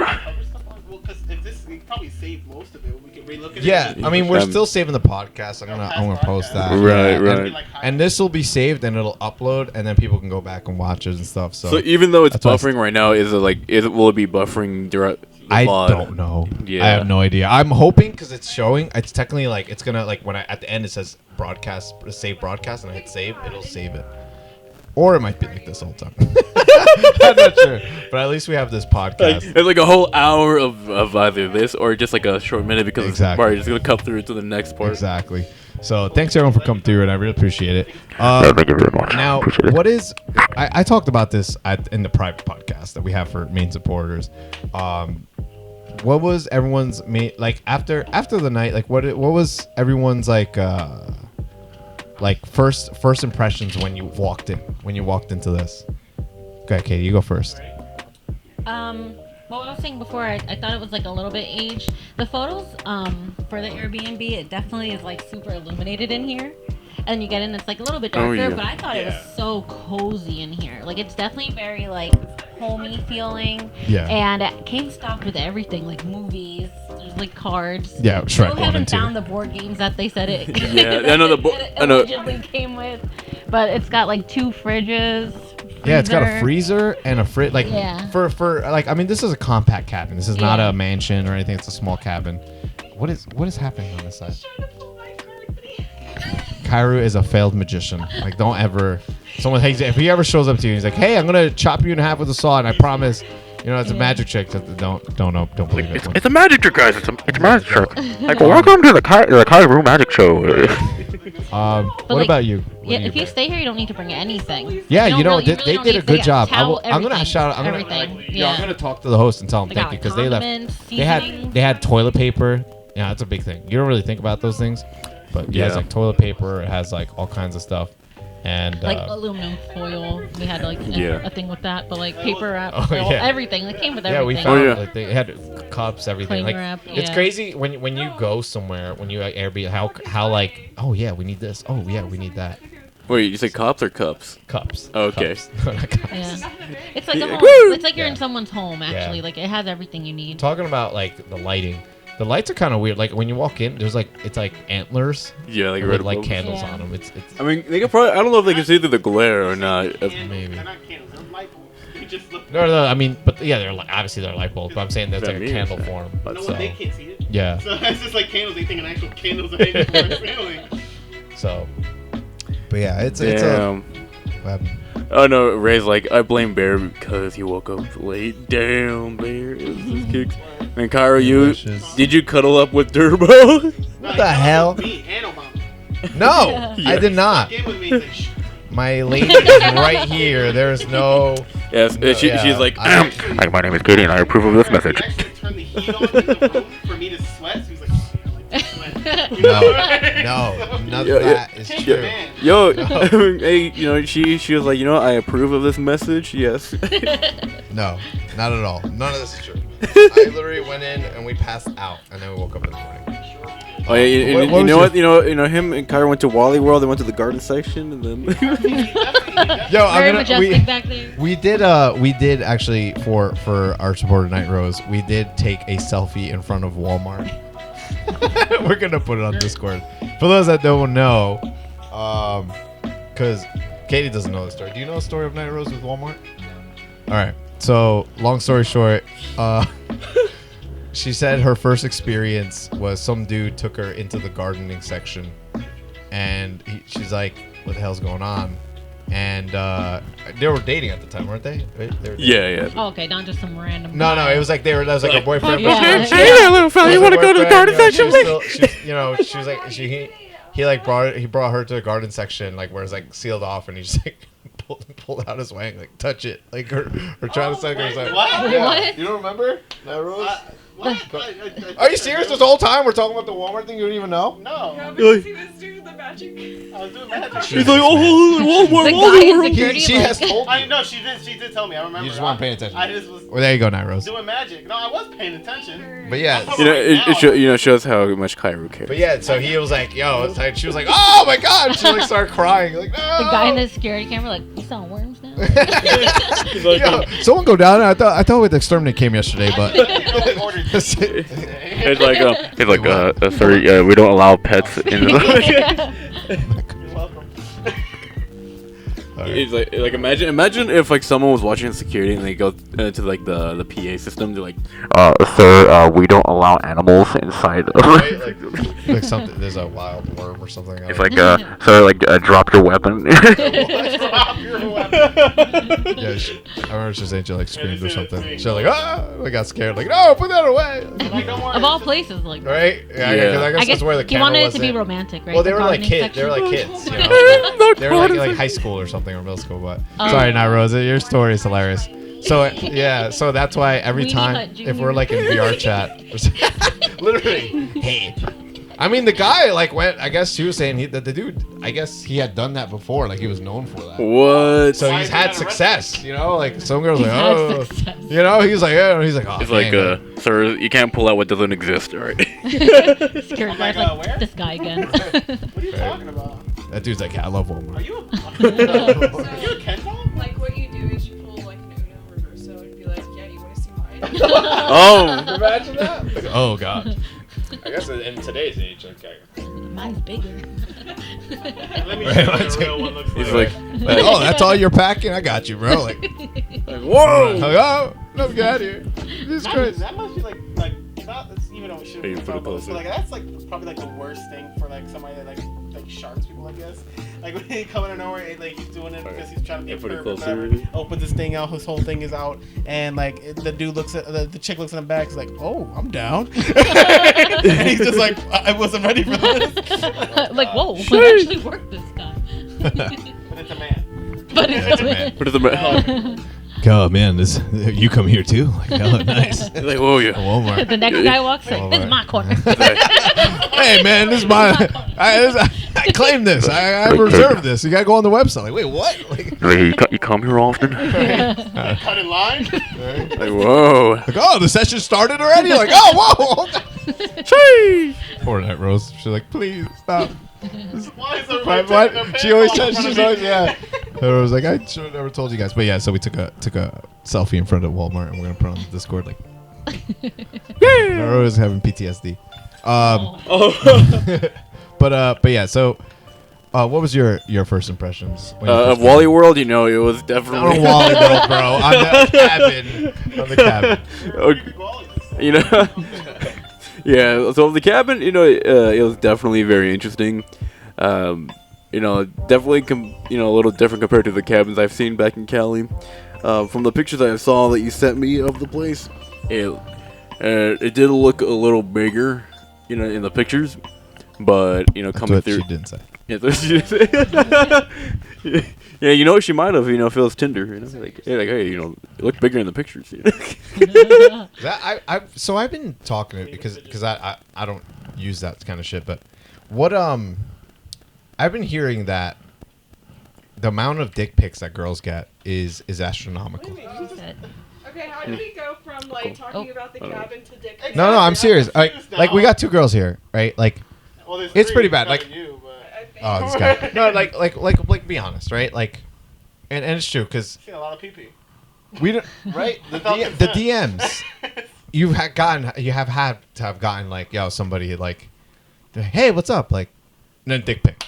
Well, because if this, we probably saved most of it. We can relook at it. Yeah, I mean, we're Um, still saving the podcast. I'm gonna post that. Right, Yeah, right. And this will be saved and it'll upload, and then people can go back and watch it and stuff. So, So even though it's That's why I buffering right now, will it be buffering direct? I VOD? don't know. Yeah. I have no idea. I'm hoping because it's showing. It's technically like it's gonna like when at the end it says broadcast, save broadcast, and I hit save, it'll save it. Or it might be like this whole time. I'm not sure, but at least we have this podcast. It's like a whole hour of either this or just like a short minute because Exactly. it's probably just gonna cut through to the next part. Exactly. So thanks everyone for coming through, and I really appreciate it. Thank you very much. Now, Appreciate it. what is? I talked about this in the private podcast that we have for main supporters. What was everyone's main like after the night? Like what was everyone's like first impressions when you walked into this? Okay, Katie, you go first. What I was saying before, I thought it was like a little bit aged. The photos for the Airbnb, it definitely is like super illuminated in here. And you get in, it's like a little bit darker, yeah. but I thought it was so cozy in here. Like it's definitely very like homey feeling. Yeah. And it came stocked with everything, like movies, there's like cards. Yeah, Shrek Still 1 and haven't 2. found the board games that they said it. Yeah, I know it allegedly came with, but it's got like 2 fridges. Yeah, it's got a freezer. freezer and a fridge. Like Yeah. for like I mean, this is a compact cabin. This is not a mansion or anything. It's a small cabin. What is happening on this side? Kairu is a failed magician. Like, don't ever. Someone hates it. If he ever shows up to you, he's like, "Hey, I'm gonna chop you in half with a saw, and I promise." It's a magic trick. Don't believe it. It's a magic trick, guys. It's a magic trick. Like, welcome to the Kairu Magic Show. What like, about you? Yeah, if you stay here, you don't need to bring anything. Yeah, You don't really- they don't did need a to good get job. towel, I'm gonna everything, shout out. I'm everything. I'm gonna talk to the host and tell them They thank got, you like, because they left. condiments, They seasonings. had toilet paper. Yeah, that's a big thing. You don't really think about those things, but it has like toilet paper. It has like all kinds of stuff, and like aluminum foil. We had like a thing with that, but like paper wrap, Oh, yeah. everything. It came with yeah, we everything. found like, they had cups, everything. Cling Like wrap, it's yeah. crazy when you go somewhere when you Airbnb how like yeah we need this, oh yeah we need that. Wait, you say cups or cups? Cups. Oh, okay. Cups. Not cups. Yeah. It's like a home. Woo! It's like you're in Yeah. someone's home. Actually, Yeah. like it has everything you need. Talking about like the lighting. The lights are kind of weird. Like when you walk in, there's like it's like antlers. Yeah, like with red like bulbs. candles Yeah. on them. It's I mean, they could probably. I don't know if they can see through the glare or not. They're not candles, they're light bulbs. just look. No. I mean, but yeah, they're obviously they're light bulbs. But I'm saying that's like a means candle that. form. But No, so they can't see it. yeah. So it's just like candles. They think an actual candles are hanging from the ceiling. So, but yeah, it's Damn. what happened? Oh no, Ray's like, I blame Bear because he woke up late. Damn, Bear. It was his kicks. And Cairo, Delicious. did you cuddle up with Turbo? What the hell? Me and Obama. No, I did not. Game with me. He's like, shh. My lady is right here. There's no. Yes, No, yeah, she's like, Hi, my name is Katie, and I approve of this message. He actually turned the heat on in the room for me to sweat. So he was like, "Oh, yeah, I like to sweat." You No, know? none Yeah, of that is Change your true. man. yo, hey, she was like, I approve of this message. Yes. No, not at all. None of this is true. I literally went in and we passed out, and then we woke up in the morning. Oh yeah, What you was know your- what? You know him and Kyra went to Wally World. They went to the garden section, and then Yo, Very majestic back there. we did actually for our supporter Night Rose, we did take a selfie in front of Walmart. We're gonna put it on Discord. For those that don't know, because Katie doesn't know the story. Do you know the story of Night Rose with Walmart? All right. So long story short, she said her first experience was some dude took her into the gardening section, and she's like, "What the hell's going on?" And they were dating at the time, weren't they? Right? They were dating. yeah. Oh, okay, not just some random. No, guy. it was like that was like a boyfriend. Oh, yeah. Hey there, little fella, you want to go to the garden section? She was like he like brought her to the garden section like where it's like sealed off, and he just like pulled out his wang, like touch it, like or trying to suck her. Like, What? yeah. What? You don't remember that Rose? What? Are you serious? This whole time we're talking about the Walmart thing you don't even know? No. Yeah, because he was doing the magic. I was doing magic. He's like, oh, Walmart, The guy in Walmart. security. She like, has told I you. know she did tell me. I remember. You just weren't paying attention. I just was Well, there you go, Night Rose. doing magic. No, I was paying attention. But yeah, It shows how much Kyra cares. but yeah. So he was like, "Yo," it's like, she was like, "Oh my god!" She like started crying, like, "No!" The guy in the security camera, like, you saw worms now? He's like, Yo, someone go down. I thought with exterminate came yesterday, but it's like, Sorry, we don't allow pets in the. You're welcome. It's like imagine if like someone was watching security and they go to like the PA system. They're like, Sir, we don't allow animals inside. right? Like something. There's a wild worm or something. It's like, sir, like, drop your weapon. Drop your weapon. Yeah, I remember she was saying she like screamed or something. She was like, "Ah!" I got scared. Like, "No, put that away!" Like, don't worry. Of all places, like. Right? Yeah. Yeah. 'Cause I guess that's where the he camera wanted it was. to be romantic, right? Well, they The were like gardening kids. They were like section. kids. You know? They were like high school or something or middle school. But sorry, not Rosa. Your story is hilarious. So yeah, so that's why every Weenie time Hut if we're Junior. like in VR chat, literally, hey. I mean, the guy like went. I guess she was saying that the dude. I guess he had done that before. Like he was known for that. what? So Why he's is he had not success. You know, like some girls like, He's had oh, success. you know, he's like, oh, oh, It's like, man. sir, you can't pull out what doesn't exist, all right? Security like, guard's like, where? this guy again. What are you talking about? That dude's like, yeah, I love Are Walmart. you are you a Ken doll? Like what you do is you pull like an Uno reverso and be like, yeah, you want to see mine? Oh, Imagine that. Oh god. I guess in today's age, okay. Mine's bigger. Let me show you what the real one looks he's like. like, Oh, that's all you're packing? I got you, bro. Like, whoa. oh, no, get out of here. Jesus Christ. That must be like not that's even though it should Hey, be put it but closer. like that's like probably like the worst thing for like somebody that like sharks people, I guess. Like when he come out of nowhere and like he's doing it because he's trying to be Yeah, a put it perv or closer. whatever. Opens this thing out, his whole thing is out, and like the dude looks at the chick looks in the back, is like, oh, I'm down, and he's just like, I wasn't ready for this. Like, whoa, it actually worked, this guy. But it's a man. But Yeah, it's it's a a man. What is the Oh man, this you come here too? Like, oh, nice. He's like, whoa, yeah. Walmart. The next guy walks like, this is my corner. Hey man, this is my. I claim this. I reserved this. You gotta go on the website. Like, wait, what? Like, You come here often? Cut in line. Like, whoa. like, oh, the session started already. Like, oh, whoa. hold on. Sheesh. Poor Night Rose. She's like, please stop. Why is everybody What? taking their She always pants says off in she's front always of me? yeah. I was like, I should have never told you guys, but yeah. So we took a selfie in front of Walmart, and we're gonna put it on the Discord. Like, yeah, Night Rose having PTSD. Oh. But yeah. So What was your first impressions? When you Of first Wally came? World, it was Not definitely. on Wally World, bro. On the cabin. On the cabin. Yeah. So the cabin, it was definitely very interesting. Definitely, a little different compared to the cabins I've seen back in Cali. From the pictures I saw that you sent me of the place, it did look a little bigger, in the pictures. But That's coming what through. she didn't say. Yeah, yeah, she might have, if it was Tinder, like, hey, it looked bigger in the pictures. So I've been talking to because I don't use that kind of shit, but what I've been hearing that the amount of dick pics that girls get is astronomical. Okay, how did we go from talking about the cabin to dick pics? No, I'm serious. Like we got 2 girls here, right? Like Well, there's it's 3 pretty bad. Like you, but oh, this guy. No, like be honest, right? Like, and it's true because I've seen a lot of pee-pee. we don't right the DMs. You have had to have gotten like somebody like, hey, what's up? Like, and then dick pic.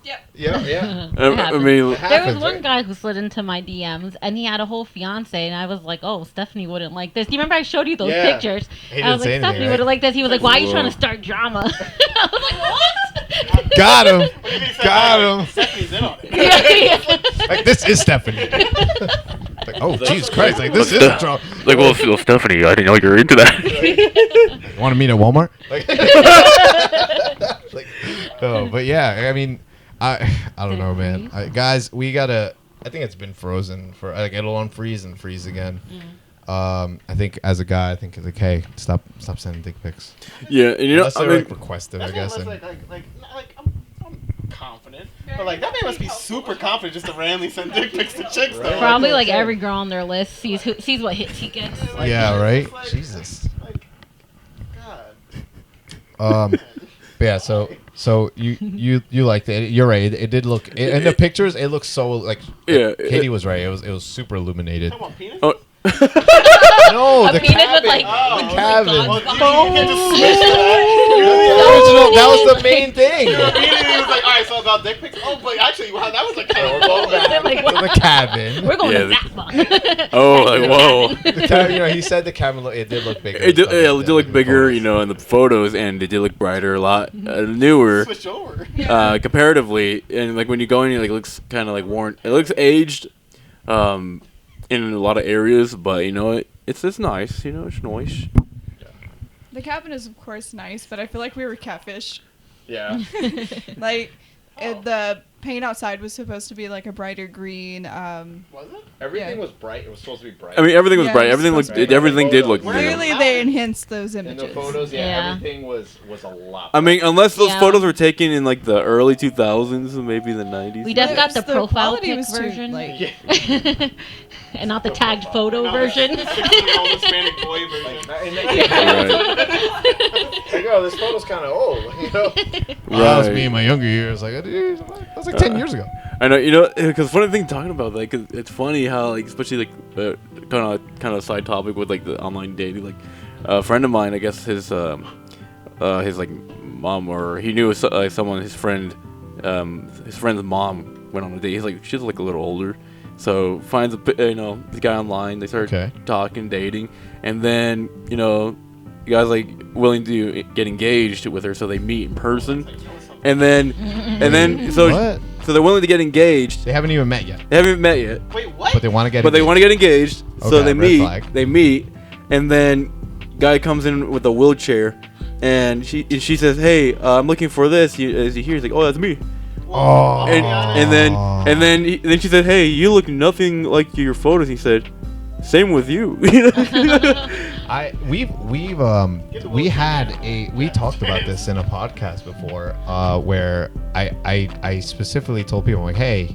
Yep. Yeah. I mean, There was one guy who slid into my DMs, and he had a whole fiance, and I was like, "Oh, Stephanie wouldn't like this." Do you remember I showed you those Yeah. pictures? He I was didn't say like, anything, "Stephanie right? wouldn't like this." He was like, "Why are you Whoa. trying to start drama?" I was like, "What?" Got him. What do you mean, Got him. Stephanie's in on it. Yeah. Like this is Stephanie. Like, oh Jesus Christ! Like this is a drama. Like, well, Stephanie, I didn't know you were into that. You want to meet at Walmart? Like, oh, but yeah, I mean, I don't know, man. Guys, we gotta. I think it's been frozen for like it'll unfreeze and freeze again. I think as a guy, I think it's like, hey, stop sending dick pics. yeah, and Unless I they're mean, like requested, I That's guess. almost and- like I'm confident, but like that man must be super confident just to randomly send dick pics to chicks. Though. Probably Like, like every girl on their list sees what hits he gets. like, Yeah, right. like- Jesus. Like, God. But yeah, so you liked it. You're right. It did look in the pictures. It looks so like Yeah, Katie was right. It was super illuminated. Come on, penis. oh, No, A the penis with cabin. like Oh, the cabin. Well, God's you can't just Oh. switch to The original. That was the main thing. Immediately he was like, all right, so about dick pics. Oh, but actually, wow, that was like kind of low. They're like, The what? cabin. We're going Yeah, to that one. oh, like whoa. The cabin. He said the cabin. It did look bigger. It did look bigger, photos. in the photos, and it did look brighter, a lot newer, Switch over. comparatively. And like when you go in, it looks kind of like worn. It looks aged, in a lot of areas, but it's nice. It's nice. The cabin is of course nice, but I feel like we were catfish. Yeah. Like the paint outside was supposed to be like a brighter green. Was it? Everything Yeah. was bright. It was supposed to be bright. I mean, everything was Yeah, bright. it's Everything supposed looked. to be Everything did look. Where- new. Clearly, they enhanced those in images. the photos, Yeah. everything was a lot. I mean, unless those Yeah. photos were taken in like the early 2000s, maybe the 90s. We just got the The profile quality pic was too, version, like- and not the tagged photo No, version. 16-year-old Hispanic boy version. Like, oh, this photo's kind of old. Well, that was me in my younger years. Like, dude, that was like 10 years ago. I know, because funny thing talking about that, 'cause it's funny how like, especially like kind of side topic with like the online dating. Like a friend of mine, I guess his like mom, or he knew someone, his friend's mom went on a date. She's like a little older, so finds the guy online. They start talking, dating, and then the guy's like willing to get engaged with her, so they meet in person, and then so. What? So they're willing to get engaged. They haven't even met yet, They haven't met yet, Wait, what? but they want to get. but they want to get engaged. So Okay, they red meet. flag. They meet, and then guy comes in with a wheelchair, and she says, "Hey, I'm looking for this." As he hears, like, "Oh, that's me." Oh. And then she said, "Hey, you look nothing like your photos." He said, "Same with you." We talked about this in a podcast before, where I specifically told people, like, hey,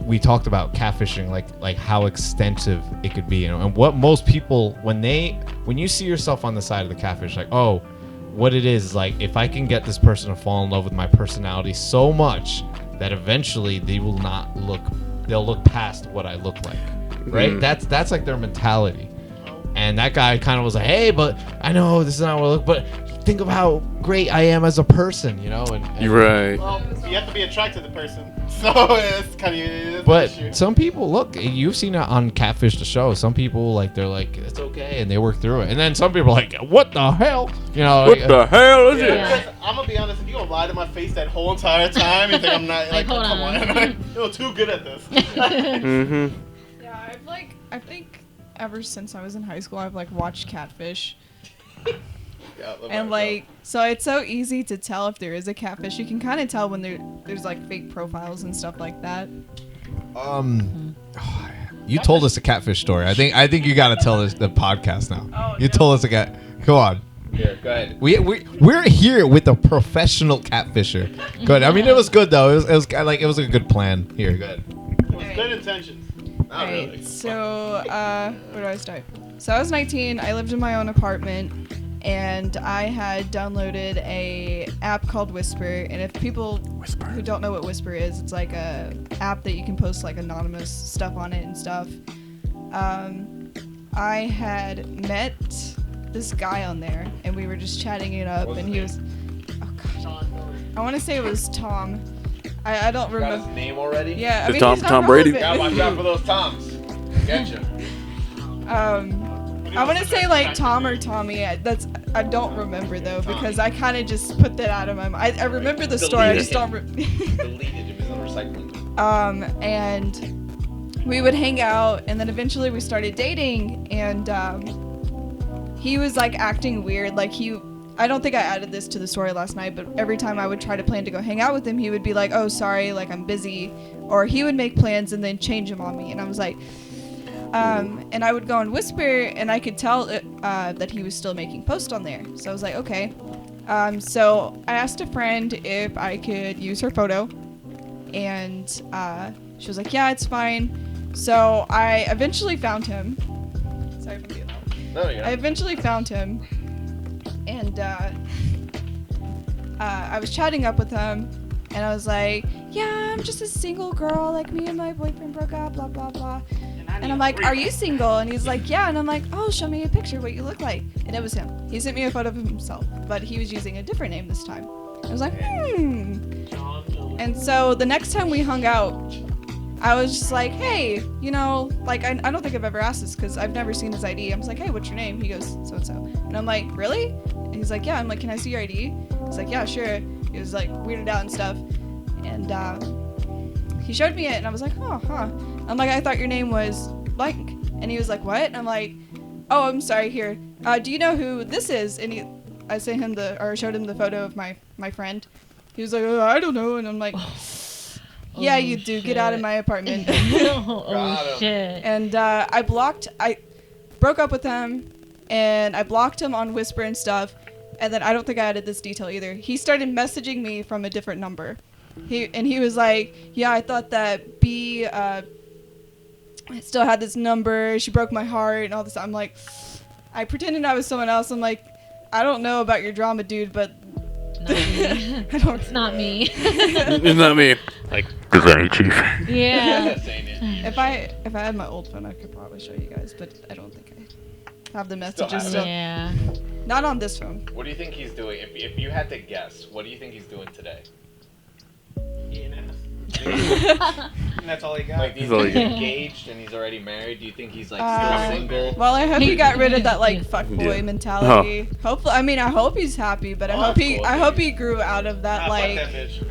we talked about catfishing, like how extensive it could be, and what most people when you see yourself on the side of the catfish, like, oh, what it is like, if I can get this person to fall in love with my personality so much that eventually they'll look past what I look like, right? Mhm. That's like their mentality. And that guy kind of was like, hey, but I know this is not what I look, but think of how great I am as a person, you know. And You're right. Well, you have to be attracted to the person, so it's kind of an But issue. some people, look, you've seen it on Catfish the show. Some people like they're like it's okay, and they work through it. And then some people are like, what the hell, you know? What like, the hell is Yeah, it? Yeah. because I'm gonna be honest. If you gonna lie to my face that whole entire time, you think I'm not like, Hold come on. on, you're too good at this. Mm-hmm. Yeah, I think ever since I was in high school, I've like watched Catfish. Yeah, And like, so it's so easy to tell if there is a catfish. You can kind of tell when there's like fake profiles and stuff like that. You told us a catfish story. I think you got to tell us the podcast now. Oh, You no. told us a cat. Come on. Here, go ahead. We're here with a professional catfisher. Good. I mean, it was good though. It was like it was a good plan. Here, go ahead. With good intentions. Not Alright, really. so where do I start? So I was 19. I lived in my own apartment, and I had downloaded a app called Whisper. And if people who don't know what Whisper is, it's like a app that you can post like anonymous stuff on it and stuff. I had met this guy on there, and we were just chatting it up, What's and his he was, oh god, I want to say it was Tom. I don't Got remember. his name already? Yeah, I The mean, Tom- he's not Tom Brady? relevant. Gotta watch out for those Toms. Getcha. I want to say like Tom or Tommy. I don't remember though because I kind of just put that out of my mind. I remember the story. I just don't. Deleted him as a recycling. And we would hang out, and then eventually we started dating, and he was like acting weird. Like I don't think I added this to the story last night, but every time I would try to plan to go hang out with him, he would be like, "Oh, sorry, like I'm busy," or he would make plans and then change them on me, and I was like. And I would go and Whisper, and I could tell that he was still making posts on there. So I was like, okay. So I asked a friend if I could use her photo, and she was like, yeah, it's fine. So I eventually found him. Sorry for being loud. No, you I eventually found him, and I was chatting up with him, and I was like, yeah, I'm just a single girl, like me and my boyfriend broke up, blah, blah, blah. And I'm like, are you single? And he's like, yeah. And I'm like, oh, show me a picture, what you look like. And it was him. He sent me a photo of himself, but he was using a different name this time. I was like, And so the next time we hung out, I was just like, hey, you know, like, I don't think I've ever asked this because I've never seen his ID. I was like, hey, what's your name? He goes, so-and-so. And I'm like, really? And he's like, yeah. I'm like, can I see your ID? He's like, yeah, sure. He was like weirded out and stuff. And he showed me it, and I was like, oh, huh. I'm like, I thought your name was blank. And he was like, what? And I'm like, oh, I'm sorry, here. Do you know who this is? And I showed him the photo of my friend. He was like, oh, I don't know. And I'm like, yeah, Oh, you do. Get out of my apartment. Oh shit. And I broke up with him, and I blocked him on Whisper and stuff. And then I don't think I added this detail either. He started messaging me from a different number. He was like, yeah, I thought that B still had this number. She broke my heart and all this. I'm like, I pretended I was someone else. I'm like, I don't know about your drama, dude, but Not me. I don't. It's not me. It's not me. Like, is that any chief? Yeah. If I had my old phone, I could probably show you guys, but I don't think I have the messages still. Yeah. Not on this phone. What do you think he's doing? If you had to guess, what do you think he's doing today? Eating ass. And that's all he got. Like, do you He's all think he's you- engaged and he's already married? Do you think he's like Uh, still single? Well, I hope he got rid of that like fuckboy Yeah. mentality. Hopefully, I mean, I hope he's happy, but I Oh, hope that's he, cool, I dude. hope he grew out of that Fuck like that bitch.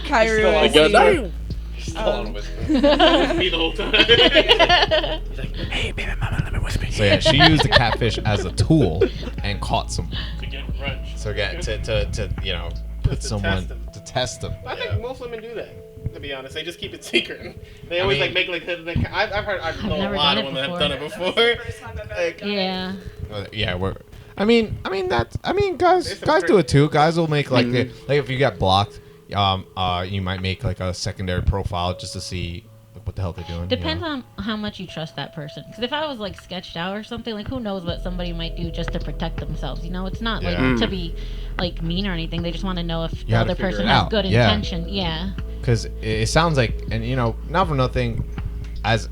Kyrie. still on was God the- damn. He's still on Whisper. Me the whole time. Hey, baby mama, let me whisper. So yeah, she used the catfish as a tool and caught someone. To get revenge. So get to you know put To someone test 'em. to test them. I think most women do that. To be honest, they just keep it secret. They always mean- like make like I've heard I know a never lot done of it women have done it before. Like, Yeah. Yeah, we're. I mean, guys There's some do crazy- it too. Guys will make like like if you get blocked, you might make like a secondary profile just to see what the hell they're doing. Depends on how much you trust that person. Because if I was like sketched out or something, like who knows what somebody might do just to protect themselves. You know, it's not Yeah. like to be like mean or anything. They just want to know if the how to other figure person it has out. good Yeah. intention. Yeah. Because it sounds like, and you know, not for nothing. As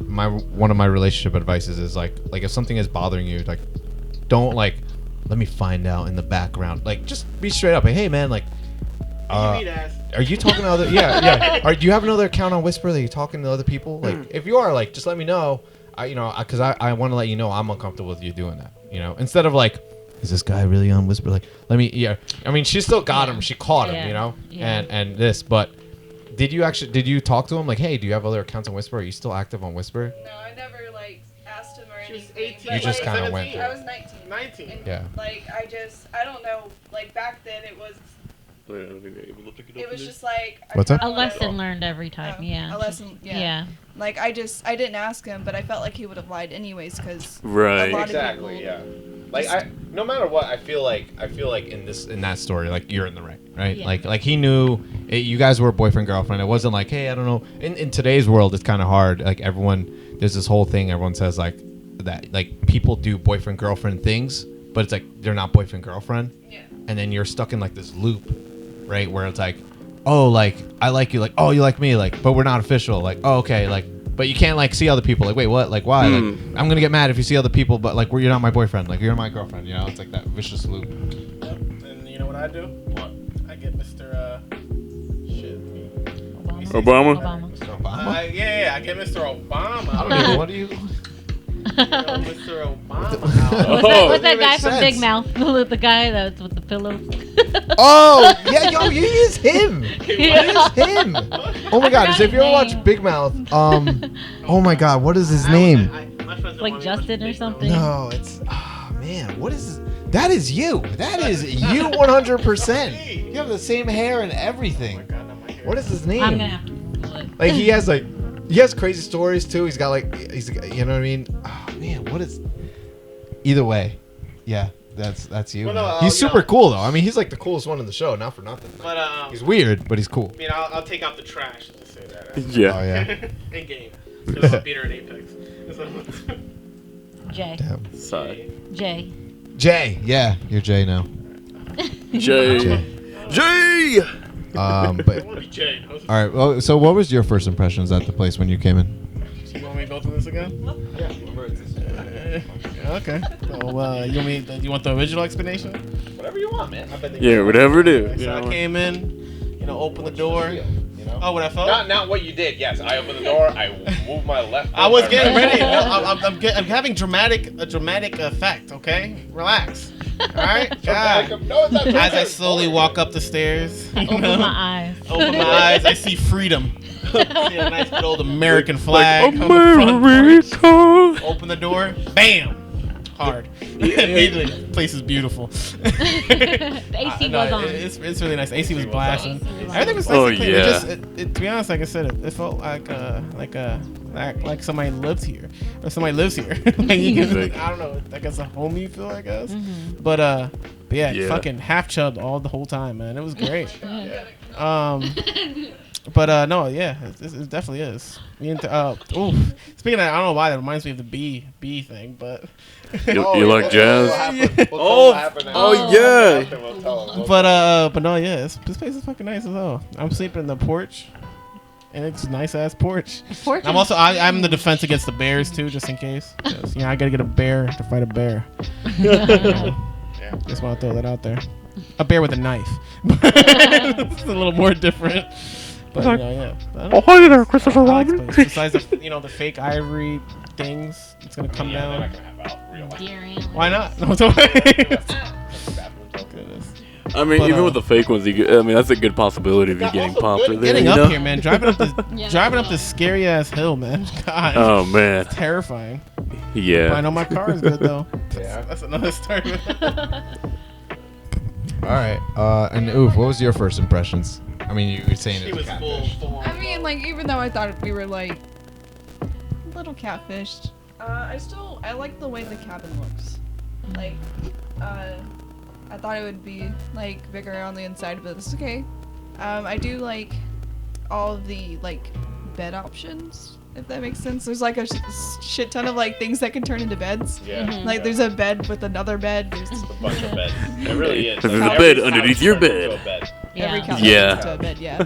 my one of my relationship advices is like if something is bothering you, like don't like let me find out in the background. Like, just be straight up. Like, hey, man, like, are you talking to other? Yeah. Do you have another account on Whisper that you're talking to other people? Like, if you are, like, just let me know. Because I want to let you know I'm uncomfortable with you doing that. Instead of like, is this guy really on Whisper? Like, let me. Yeah. I mean, she still got him. She caught him. Yeah. And this, but. Did you talk to him like, hey, do you have other accounts on Whisper? Are you still active on Whisper? No, I never like asked him or anything. was 18. but, You just like, kind of went. I was 19. 19. And, Yeah. Like I don't know. Like back then it was just like. What's up? A lesson learned every time. Oh, Yeah. A lesson. Yeah. Like I didn't ask him, but I felt like he would have lied anyways because. Right. Exactly. Yeah. Like no matter what, I feel like in that story, like you're in the right? Yeah. Like he knew you guys were boyfriend girlfriend. It wasn't like, hey, I don't know. In today's world, it's kind of hard. Like there's this whole thing. Everyone says like that. Like people do boyfriend girlfriend things, but it's like they're not boyfriend girlfriend. Yeah. And then you're stuck in like this loop, right? Where it's like, oh, like I like you, like oh you like me, like but we're not official. Like oh okay, like. But you can't like see other people. Like wait, what? Like why? Like I'm gonna get mad if you see other people. But like you're not my boyfriend. Like you're my girlfriend. It's like that vicious loop. Yep. And you know what I do? What? I get Mr. Obama? Mr. Obama? Yeah, I get Mr. Obama. I don't know. What do you? Mr. Obama. What's that guy makes from sense. Big Mouth? The guy that's with the pillows. Oh yeah, yo, you use him. Yeah. You use him. Oh my God! So if you ever watch Big Mouth, oh my God, what is his name? Like Justin or something. No, it's man, what is this? That is you. That is you 100%. You have the same hair and everything. What is his name? I'm gonna have to Google it. Like he has crazy stories too. He's got like you know what I mean? Oh man, what is? Either way, yeah, that's you. Well, no, he's super cool though. I mean, he's like the coolest one in the show. Not for nothing. But He's weird, but he's cool. I mean, I'll take out the trash to say that. Yeah. Oh yeah. In game. Because I'm beater at Apex. Jay. Damn. Sorry. Jay. Jay, yeah, you're Jay now. Jay. Jay. But I want to be Jay. all right. Well, so what was your first impressions at the place when you came in? You want me to go through this again? yeah. Okay. So, you want the original explanation? Whatever you want, man. Yeah, whatever it is. So I came in, opened the door. Oh, what I felt? Not what you did. Yes, I opened the door. I moved my left. I was foot, getting my ready. right foot. I'm having a dramatic effect. Okay, relax. All right. God. No, it's not As I dramatic. slowly walk up the stairs, Open my eyes. open my eyes, I see freedom. See a nice good old American flag on the front porch. America. Open the door, bam, hard. Immediately, the place is beautiful. The AC was on. It's really nice. AC was blasting. AC was on. Everything was nice Oh, and clean. yeah. To be honest, like I said, it felt like somebody lives here or somebody lives here. Like you can, I don't know. I guess a home you feel. I guess. Mm-hmm. But yeah, Yeah. fucking half chubbed all the whole time, man. It was great. But no, yeah, it definitely is. Speaking of that, I don't know why that reminds me of the bee thing, but You like jazz? Yeah. but no, yeah, this place is fucking nice as hell. I'm sleeping in the porch, and it's a nice ass porch. Porch I'm also I'm in the defense against the bears too, just in case. I gotta get a bear to fight a bear. Just want to throw that out there. A bear with a knife. It's a little more different. But yeah. Oh, hi there, Christopher I like Robin. this place. Besides the fake ivory things, it's gonna come Yeah, they're down. not gonna have out real life. Deer antlers. Why not? No, it's okay. Goodness. I mean, But, even with the fake ones, that's a good possibility of you getting popped or there. Getting you up know? here, man. Driving up this scary ass hill, man. God. Oh man. It's terrifying. But I Yeah. know my car is good though. Yeah. That's another story. All right. And Oof, what was your first impressions? I mean, you were saying She it was was catfish. full I mean, like, even though I thought we were like a little catfished, I like the way the cabin looks. Like, I thought it would be like bigger on the inside, but it's okay. I do like all of the like bed options, if that makes sense. There's like a shit ton of like things that can turn into beds. Yeah. Mhm. Like there's a bed with another bed. There's a bunch of beds. It really is. There's Like, a bed every underneath couch your turns into bed. a bed. Yeah. every couch Yeah. turns into a bed. Yeah.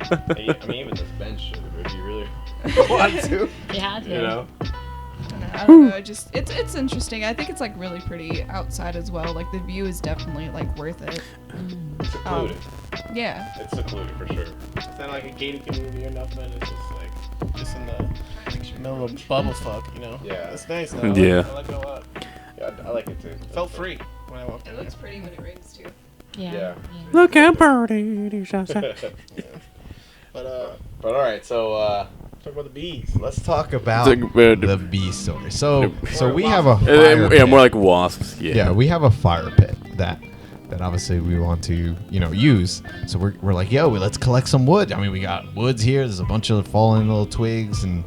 I mean, even this bench, if you really want to. You had to. You know? I don't know. Just it's interesting. I think it's like really pretty outside as well. Like the view is definitely like worth it. It's secluded. Yeah. It's secluded for sure. It's not like a gated community or nothing. It's just like just in the middle of bubble fuck, you know. Yeah. It's nice. Though. Yeah. I like it a lot. Yeah, I like it too. Felt free when I walked in. It looks pretty when it rains too. Yeah. Yeah. Look how pretty. But But all right, so talk about the bees. Let's talk about It's like, the bee story. So we Or have a wasps. fire yeah, pit. more like wasps. Yeah, we have a fire pit that obviously we want to use. So we're like, yo, let's collect some wood. I mean, we got woods here. There's a bunch of fallen little twigs and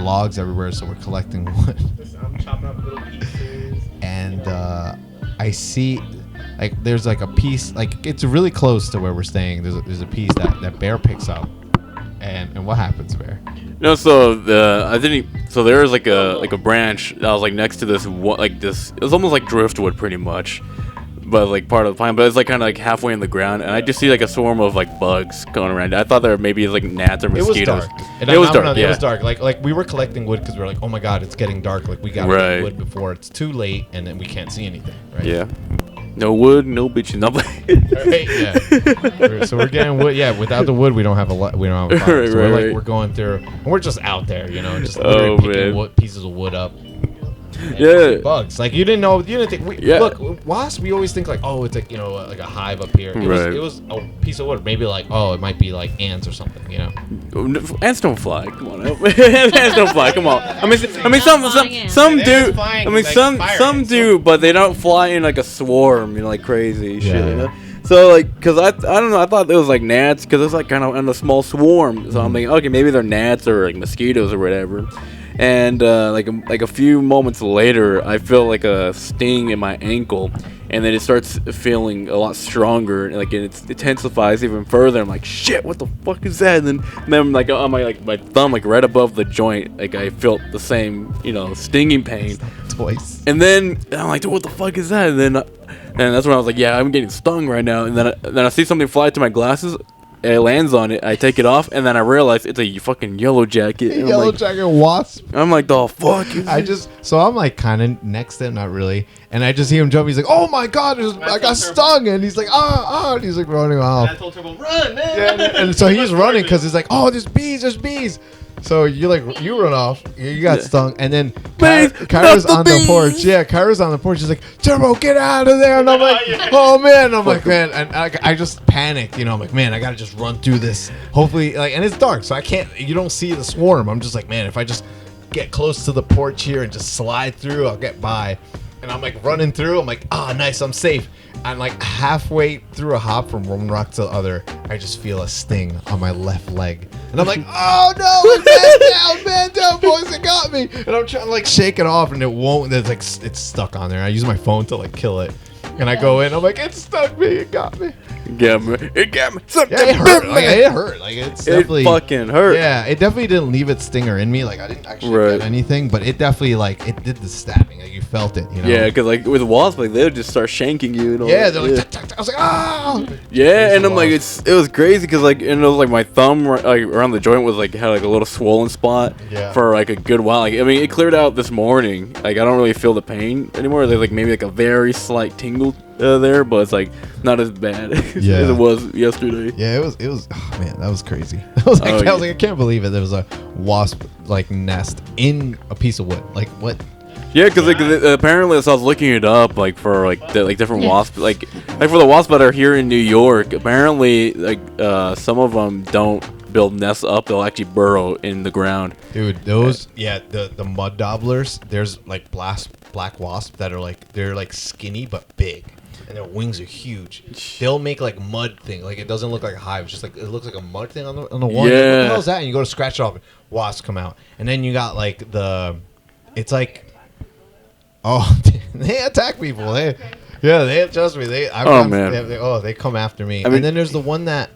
logs everywhere. So we're collecting wood. I'm chopping up little pieces. And I see, like, there's like a piece, like it's really close to where we're staying. There's a piece that Bear picks up. And what happens, Bear? No, so so there was like a branch that was like next to this this. It was almost like driftwood, pretty much, but like part of the pine. But it's like kind of like halfway in the ground, and I just see like a swarm of like bugs going around. I thought there were maybe like gnats or mosquitoes. It was dark. It was dark. Yeah. It was dark. Like we were collecting wood because we were like, oh my god, it's getting dark. Like we got Right. wood before it's too late, and then we can't see anything. Right? Yeah. No wood, no bitches, nothing. Right, yeah. So we're getting wood. Yeah, without the wood, we don't have we don't have a fire. Right, So right. we're going through, and we're just out there, just Oh, literally picking man. wood, pieces of wood up. And Yeah. bugs. Like you didn't think. Yeah. Look, wasps. We always think like, oh, it's like like a hive up here. Right. It was a piece of wood. Maybe like, oh, it might be like ants or something. Ants don't fly. Come on, ants don't fly. Come on. I mean, some They're do. flying I mean, like some fire ants. do, but they don't fly in like a swarm, like crazy shit. Yeah. You know? So like, cause I don't know, I thought it was like gnats, cause it's like kind of in a small swarm. So I'm thinking, okay, maybe they're gnats or like mosquitoes or whatever. And like a few moments later, I feel like a sting in my ankle, and then it starts feeling a lot stronger, and like it intensifies even further. I'm like, shit, what the fuck is that? And then like on my thumb, like right above the joint, like I felt the same stinging pain. Twice. And then I'm like, what the fuck is that? And that's when I was like, yeah, I'm getting stung right now. And then I see something fly to my glasses. It lands on it. I take it off, and then I realize it's a fucking yellow jacket. And Yellow jacket wasp. I'm like, the fuck? So I'm like kind of next to him, not really, and I just see him jump. He's like, "Oh my god, I got stung!" And he's like, and he's like running off. And I told Turbo, run, man. Yeah, and so he's running because he's like, "Oh, there's bees." So you run off. You got stung, and then Kyra's on the porch. Yeah, Kyra's on the porch. She's like, "Turbo, get out of there!" And I'm like, "Oh man!" I'm like, "Man!" And I just panicked. I'm like, "Man, I gotta just run through this. Hopefully, and it's dark, so I can't. You don't see the swarm. I'm just like, man, if I just get close to the porch here and just slide through, I'll get by." And I'm like running through. I'm like, nice, I'm safe. I'm like halfway through a hop from one rock to the other. I just feel a sting on my left leg. And I'm like, oh no, man down, boys, it got me. And I'm trying to like shake it off and it won't. It's stuck on there. I use my phone to like kill it. And I go in, I'm like, it stuck me, it got me. It got me. Yeah, it hurt. Like, it hurt. Like it's definitely. It fucking hurt. Yeah, it definitely didn't leave its stinger in me. Like I didn't actually Right. get anything, but it definitely it did the stabbing. Like you felt it, Yeah, because like with wasps, like they'll just start shanking you. And all Yeah, that. they're like, tuck, tuck. I was like, ah. Yeah, and I'm like, it was crazy because like, and it was like my thumb around the joint was like had like a little swollen spot for like a good while. Like, I mean, it cleared out this morning. Like, I don't really feel the pain anymore. There's like maybe like a very slight tingle there, but it's like not as bad as it was yesterday. Yeah, it was. Oh man, that was crazy. I was like, I can't believe it. There was a wasp like nest in a piece of wood. Like what? Yeah, because like apparently, so I was looking it up, like for like different wasps, like for the wasps that are here in New York. Apparently, like some of them don't build nests up; they'll actually burrow in the ground. Dude, those the mud dobblers. There's like black wasps that are they're skinny but big. And their wings are huge. They'll make like mud thing. Like it doesn't look like a hive. It's just like it looks like a mud thing on the wall. Yeah. What the hell is that? And you go to scratch it off, wasps come out. And then you got like it's like, oh, they attack people. They trust me. They come after me. I mean, and then there's the one that,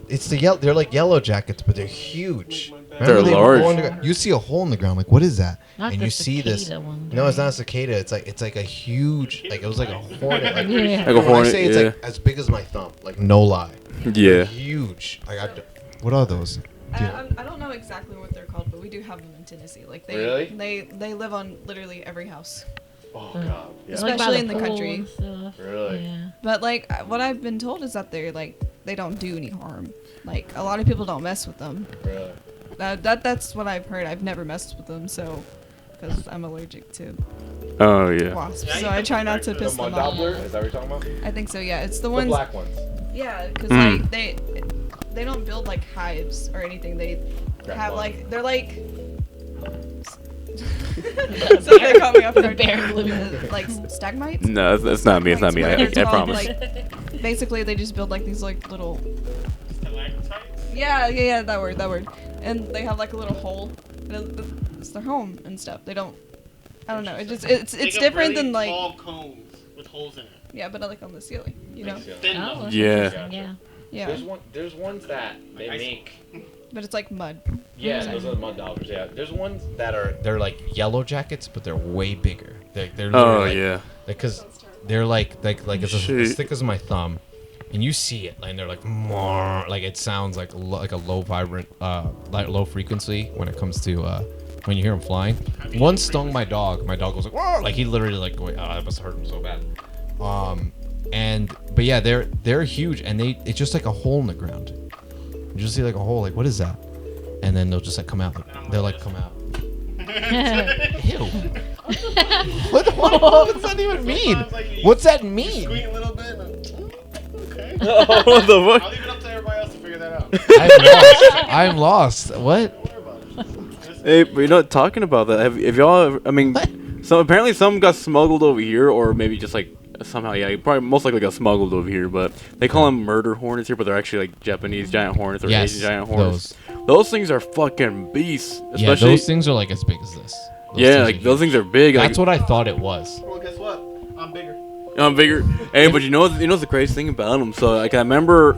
it's the yellow. They're like yellow jackets, but they're huge. They're large. You see a hole in the ground. Like, what is that? Not and the you see this. cicada one, No, it's not a cicada. It's like a huge. Like it was like a hornet. Like, Yeah. Like a when hornet. I say it's like as big as my thumb. Like no lie. Yeah. Huge. What are those? I don't know exactly what they're called, but we do have them in Tennessee. Like Really? They live on literally every house, Oh god. Yeah. Like- Especially in the country. And stuff. Really? Yeah. but like what I've been told is that they don't do any harm. Like a lot of people don't mess with them. Really? That's what I've heard. I've never messed with them, so because I'm allergic to Oh yeah. wasps, Yeah, so you I can try put not to back The piss mud them off. Doppler? Is that what you're talking about? I think so. Yeah, it's the The ones. black ones. Yeah, because Mm. like they don't build like hives or anything. They Grab have mud. like they're like. So they caught me off The guard. bear glue. Like stagmites. No, that's not me. It's not me. Whatever I it's called, promise. Like, basically, they just build like these like little. Stalactites? Yeah, that word. And they have like a little hole. And it's their home and stuff. They don't. I don't know. It's Think of different really than like. tall cones with holes in it. Yeah, but like on the ceiling, you know. Thin Oh, ones. that's Yeah. interesting, yeah. Yeah, There's ones that they Like ice- make. but it's like mud. Yeah, those are the mud dollars. Yeah, there's ones that are. They're like yellow jackets, but they're way bigger. They're Oh literally, yeah. because they're like it's as Shit. thick as my thumb, and you see it, and they're like more like it sounds like like a low vibrant, like low frequency when it comes to when you hear them flying. One stung my dog. My dog was like, whoa! Like he literally like going, oh, that must have hurt him so bad. But yeah, they're huge, and it's just like a hole in the ground. You just see like a hole, like what is that? And then they'll just like come out. Like, they'll like come out. Ew. what does that even mean? Sometimes, like, you What's that mean? Squeak a little bit. And, okay. What the I'll fuck? leave it up to everybody else to figure that out. I'm lost. What? Don't worry about it. Hey, but you know, talking about that, have y'all ever, I mean, so apparently some got smuggled over here, or maybe just like somehow, yeah, probably most likely got smuggled over here, but they call them murder hornets here, but they're actually like Japanese giant hornets or Yes, Asian giant hornets. Those things are fucking beasts. Yeah, Especially, those things are like as big as this. yeah, like those things are big. That's like, what I thought it was. Well, guess what? I'm bigger. I'm bigger. Hey, but you know what's the crazy thing about them? So like I remember,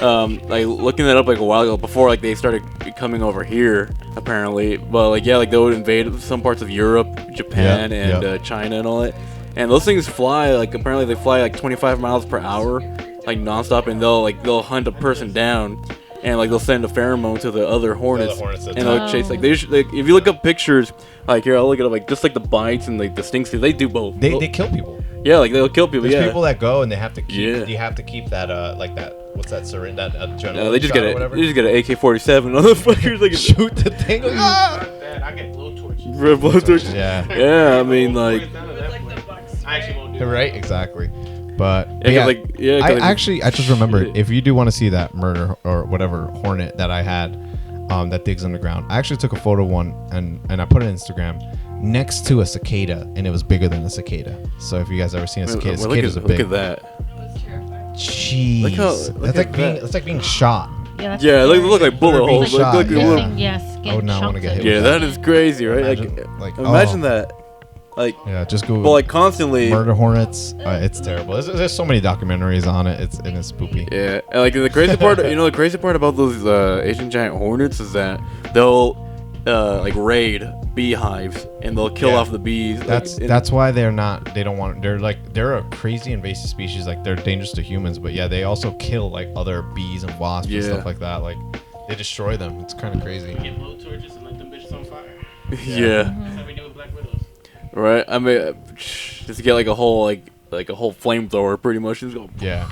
like looking that up like a while ago before like they started coming over here apparently. But like yeah, like they would invade some parts of Europe, Japan, Yeah, and yeah. China and all that. And those things fly like apparently they fly like 25 miles per hour, like nonstop, and they'll hunt a person down. And like they'll send a pheromone to the other hornets, hornets that and they'll chase. Like they like if you look up pictures, like here I'll look it up. Like just like the bites and like the stings, they do both. They kill people. Yeah, like they'll kill people. There's yeah, people that go and they have to keep. Yeah. You have to keep that like that. What's that syringe? That adrenaline they just shot get or a whatever. they just get an AK-47. Motherfuckers like shoot the thing. Like, ah! Not that. I get blowtorches. red blowtorches. Yeah. Yeah, I mean like I actually won't do You're that. right. Exactly. But yeah, 'cause, like yeah. 'cause, like, I just remembered, if you do want to see that murder or whatever hornet that I had that digs underground, I actually took a photo of one and I put it on Instagram next to a cicada, and it was bigger than a cicada. So if you guys ever seen a cicada, well, cicadas are look big. at that. That's terrifying. Jeez, Look that's at like being that. it's like being shot. Yeah, that's Yeah, scary. look like bullet being holes. shot, Look, yeah. look, Getting, yes, I would not wanna get hit yeah, with that is crazy, right? Imagine, like like, imagine oh. that. Like, Yeah, just go. well, like constantly. murder hornets. It's terrible. There's so many documentaries on it. It's spoopy. Yeah, and like the crazy part, the crazy part about those Asian giant hornets is that they'll like raid beehives and they'll kill Yeah. off the bees. That's why they're a crazy invasive species. Like they're dangerous to humans, but yeah, they also kill like other bees and wasps and Yeah. stuff like that. Like they destroy them. It's kind of crazy. Get blowtorches and light them bitches on fire. yeah, That's how we do with Black Widows. right. I mean, just get like a whole flamethrower, pretty much. Just go. Yeah,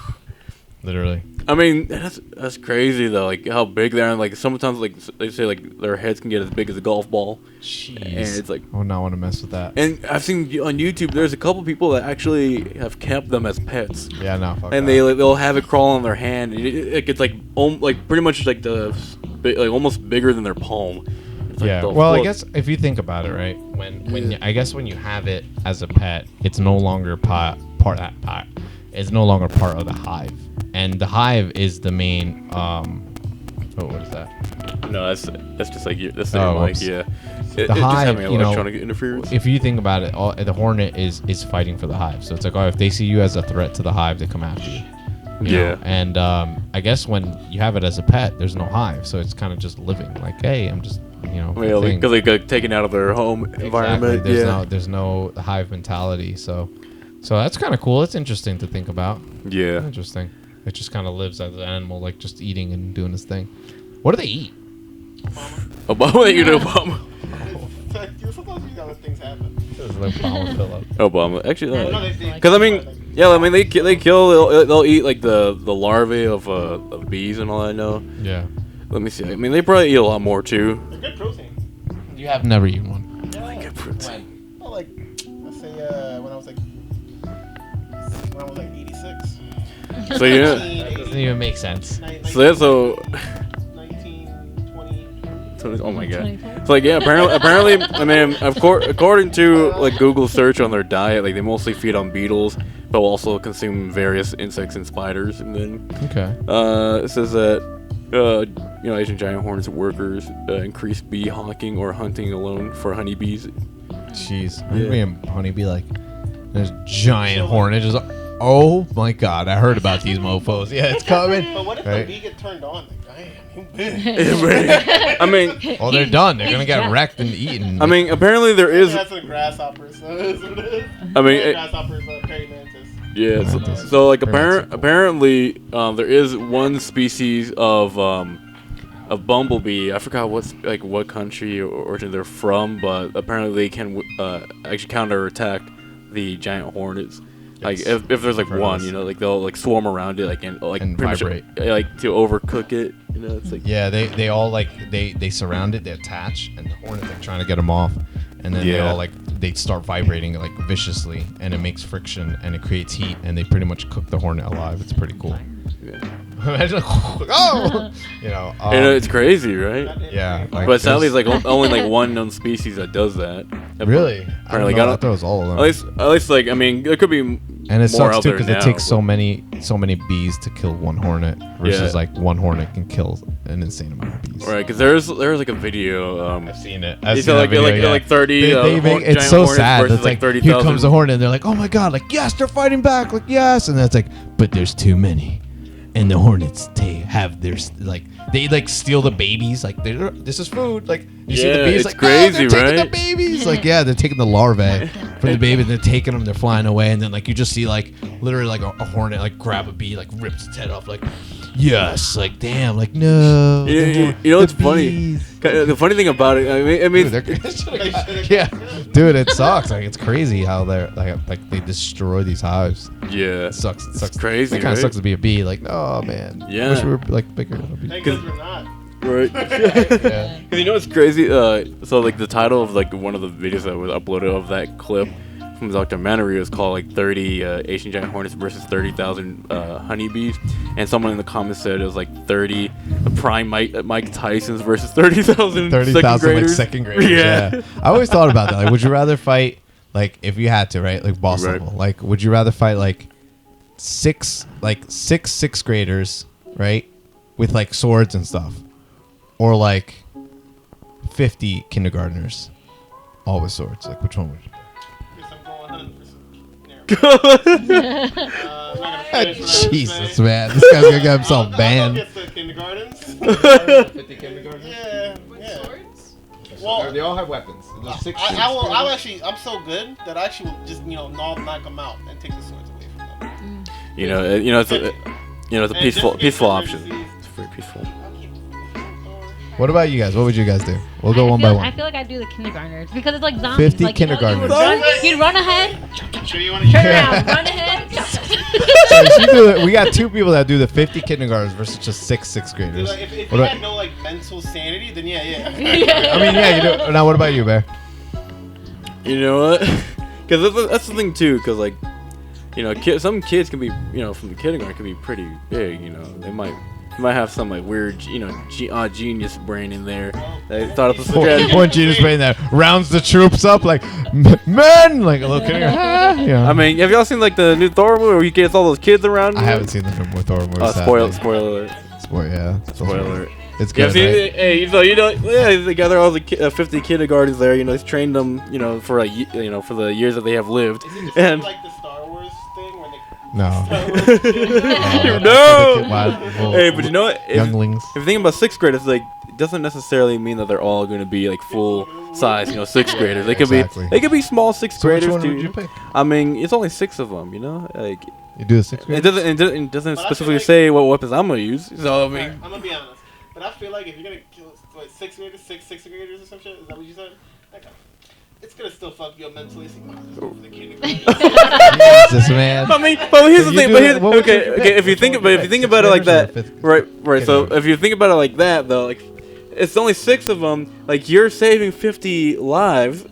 literally. I mean, that's crazy though. Like how big they are. And, like sometimes, like they say, like their heads can get as big as a golf ball. Jeez. And it's like, I would not want to mess with that. and I've seen on YouTube, there's a couple people that actually have kept them as pets. Yeah, no. Fuck And that. they'll have it crawl on their hand. And it gets like pretty much like almost bigger than their palm. It's like Yeah. the Well, I fuck. guess if you think about it, right? When you have it as a pet, it's no longer it's no longer part of the hive, and the hive is the main. What is that? No, that's just like that's Oh, like whoops. yeah. The It's just hive, having you know, electronic interference. If you think about it, the hornet is fighting for the hive. So it's like, oh, if they see you as a threat to the hive, they come after you. You know? Yeah. And I guess when you have it as a pet, there's no hive, so it's kind of just living. Like, hey, I'm just Well, thing. because they got taken out of their home environment. Exactly. There's no hive mentality. So that's kind of cool. It's interesting to think about. Yeah. Interesting. It just kind of lives as an animal, like just eating and doing its thing. What do they eat? Obama, you know Obama. Sometimes you gotta let things happen. Obama, actually, I know they- because I mean, yeah, I mean they kill, they'll eat like the larvae of bees and all that. I know. Yeah. Let me see. I mean, they probably eat a lot more too. They're good protein. You have never eaten one. Yeah, Good protein. well, like, let's say when I was like 86. So yeah. That doesn't even make sense. So 19, 20. oh my god. So like yeah, apparently, I mean, according to like Google search on their diet, like they mostly feed on beetles, but will also consume various insects and spiders. And then Okay. it says that Asian giant hornets workers increase bee hawking or hunting alone for honeybees. Jeez. Yeah. Me and honeybee like there's giant hornet just. Oh my god! I heard about these mofo's. Yeah, it's coming. But what if Right. the bee get turned on? Like, damn, you big. I mean, Oh, they're done. They're gonna get wrecked and eaten. I mean, apparently there is. That's the grasshoppers. So that's what it is. I mean, grasshoppers, praying mantis. yeah. So like apparently, there is one species of bumblebee. I forgot what country or origin they're from, but apparently they can actually counterattack the giant hornets. Like if there's like one, like they'll like swarm around it, like and And pretty vibrate. much like to overcook it. It's like Yeah, they all like they surround it, they attach, and the hornet's like trying to get them off, and then they Yeah. all like they start vibrating like viciously, and it makes friction and it creates heat, and they pretty much cook the hornet alive. It's pretty cool. yeah. Imagine, oh, It's crazy, right? yeah. Like, But sadly, there's- it's like only like one known species that does that. really, Apparently, I thought it was all of them. At least, like I mean, there could be And it more sucks out too there because it now, takes but- so many bees to kill one hornet versus Yeah. like one hornet can kill an insane amount of bees. Right, because there's like a video. I've seen it. It's like 30. It's giant so hornets sad. versus It's like 30,000. here comes the hornet, and they're like, "Oh my god!" Like, yes, they're fighting back. Like, yes, and then it's like, but there's too many, and the hornets have their like they like steal the babies. Like, this is food. Like, you see the Yeah, bees. it's Like, crazy, no, they're taking right? the babies. Like, yeah, they're taking the larvae from the baby, and they're taking them. They're flying away, and then like you just see like literally like a hornet like grab a bee, like rips its head off. Like, yes, like damn, like no. You know what's funny? bees. The funny thing about it, I mean, Dude, yeah, dude, it sucks. Like it's crazy how they're like they destroy these hives. yeah, It sucks. It sucks. crazy, It kind of right? sucks to be a bee. Like, oh man. Yeah. Wish we were like bigger. That'd be- Thank God we're not. right. Yeah. Cause you know what's crazy? So like the title of like one of the videos that was uploaded of that clip from the documentary was called like 30 Asian giant hornets versus 30,000 honeybees, and someone in the comments said it was like 30 prime Mike Tyson's versus 30,000 30,000 second like graders. second graders. Yeah. Yeah. I always thought about that. Like, would you rather fight like if you had to, right? Like boss Right. level. Like, would you rather fight like six sixth graders, right, with like swords and stuff, or like 50 kindergartners, all with swords? Like, which one would you? Guess I'm going hunting for some. I'm not gonna finish what I was Jesus, saying. man, this guy's gonna get himself I'll banned. get the kindergartens. 50 kindergarten. Yeah. Well, They all have weapons. There's six. I'll actually, I'm so good that I actually will just, knock them out and take the swords away from them. It's a And peaceful just in case option. emergencies, It's very peaceful. I'll keep them going. What about you guys? What would you guys do? We'll go one by I one. feel like I'd do the kindergartners because it's like zombies. 50 like, you kindergartners. you'd run ahead, Sure you want to turn around, run ahead. We got two people that do the 50 kindergartens versus just sixth graders. Like, if What you about- had no mental sanity, then yeah. I mean, yeah, you do. Now, what about you, Bear? You know what? Because that's the thing too. Because like, some kids can be, from the kindergarten can be pretty big. They might have some like weird, genius brain in there. They thought of the strategy. One genius brain that rounds the troops up like men, like a little kindergarten. Yeah. I mean, have y'all seen like the new Thor movie where he gets all those kids around? I haven't seen the film with Thor movie. Spoiler alert. Yeah. Spoiler alert. It's Yeah, good. see, Right? hey, they gather all the 50 kindergartens there. He's trained them, for for the years that they have lived. Is it just And like the Star Wars thing when they No. No. Wow. Hey, but you know what? Younglings. If you think about sixth graders, like, it doesn't necessarily mean that they're all going to be like full size, sixth graders. They could Exactly. be small sixth So which graders one too. would you pick? I mean, it's only 6 of them, Like, You do the sixth it grade. doesn't But I specifically feel like- say what weapons I'm gonna use. So I mean, I'm gonna be honest, but I feel like if you're gonna kill what, sixth graders or some shit? Is that what you said? Okay. It's gonna still fuck you up mentally. So you might as well go for the kindergarten. Jesus, man. But here's the You thing. do But it- here's, what would you okay. pick? If you Which think one would about you if you think pick? about it like Sixth that, graders or fifth- right. So kindergarten? if you think about it like that, though, like it's only 6 of them. Like you're saving 50 lives.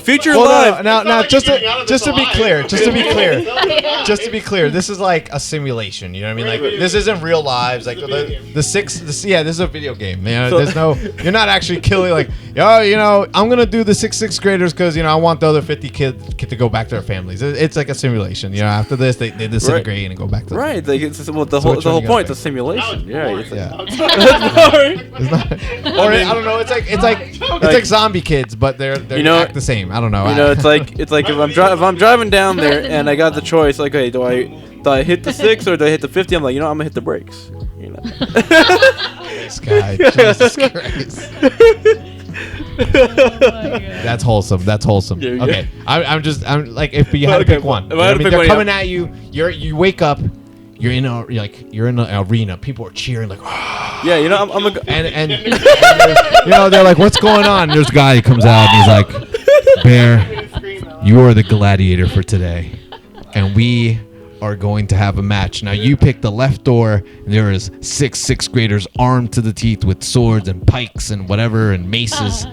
Future lives. Now, like just you're getting out of to this be alive. clear, Yeah. just to be clear, this is like a simulation. You know what I mean? Like Video this game. isn't real lives. Like It's a video game. the six. Yeah, this is a video game. Man, So- there's no. You're not actually killing. Like, yo, you know, I'm gonna do the sixth graders because you know I want the other 50 kids to go back to their families. It's like a simulation. You know, after this they disintegrate and go back to. Right. Like it's just, well, the So whole which one you point. gotta It's a simulation. Now Yeah. boring. It's like, Yeah. Now it's It's not, or I don't know. It's like zombie kids, but they're You know- act the same. I don't know. you know, it's like if I'm driving down there and I got the choice, like, okay, do I hit the 6 or do I hit the 50? I'm like, you know, I'm gonna hit the brakes. You know. this guy. Jesus Christ. That's wholesome. That's wholesome. Yeah, yeah. Okay, I'm like, if you had to Okay, pick one, if you I know had what I to mean? pick They're one, coming yeah. at you. You wake up. You're in an arena. People are cheering like, Yeah, you know, I'm a. and you know they're like, what's going on? And there's a guy who comes out and he's like, Bear, you are the gladiator for today, and we are going to have a match. Now you pick the left door, and there is sixth graders armed to the teeth with swords and pikes and whatever and maces,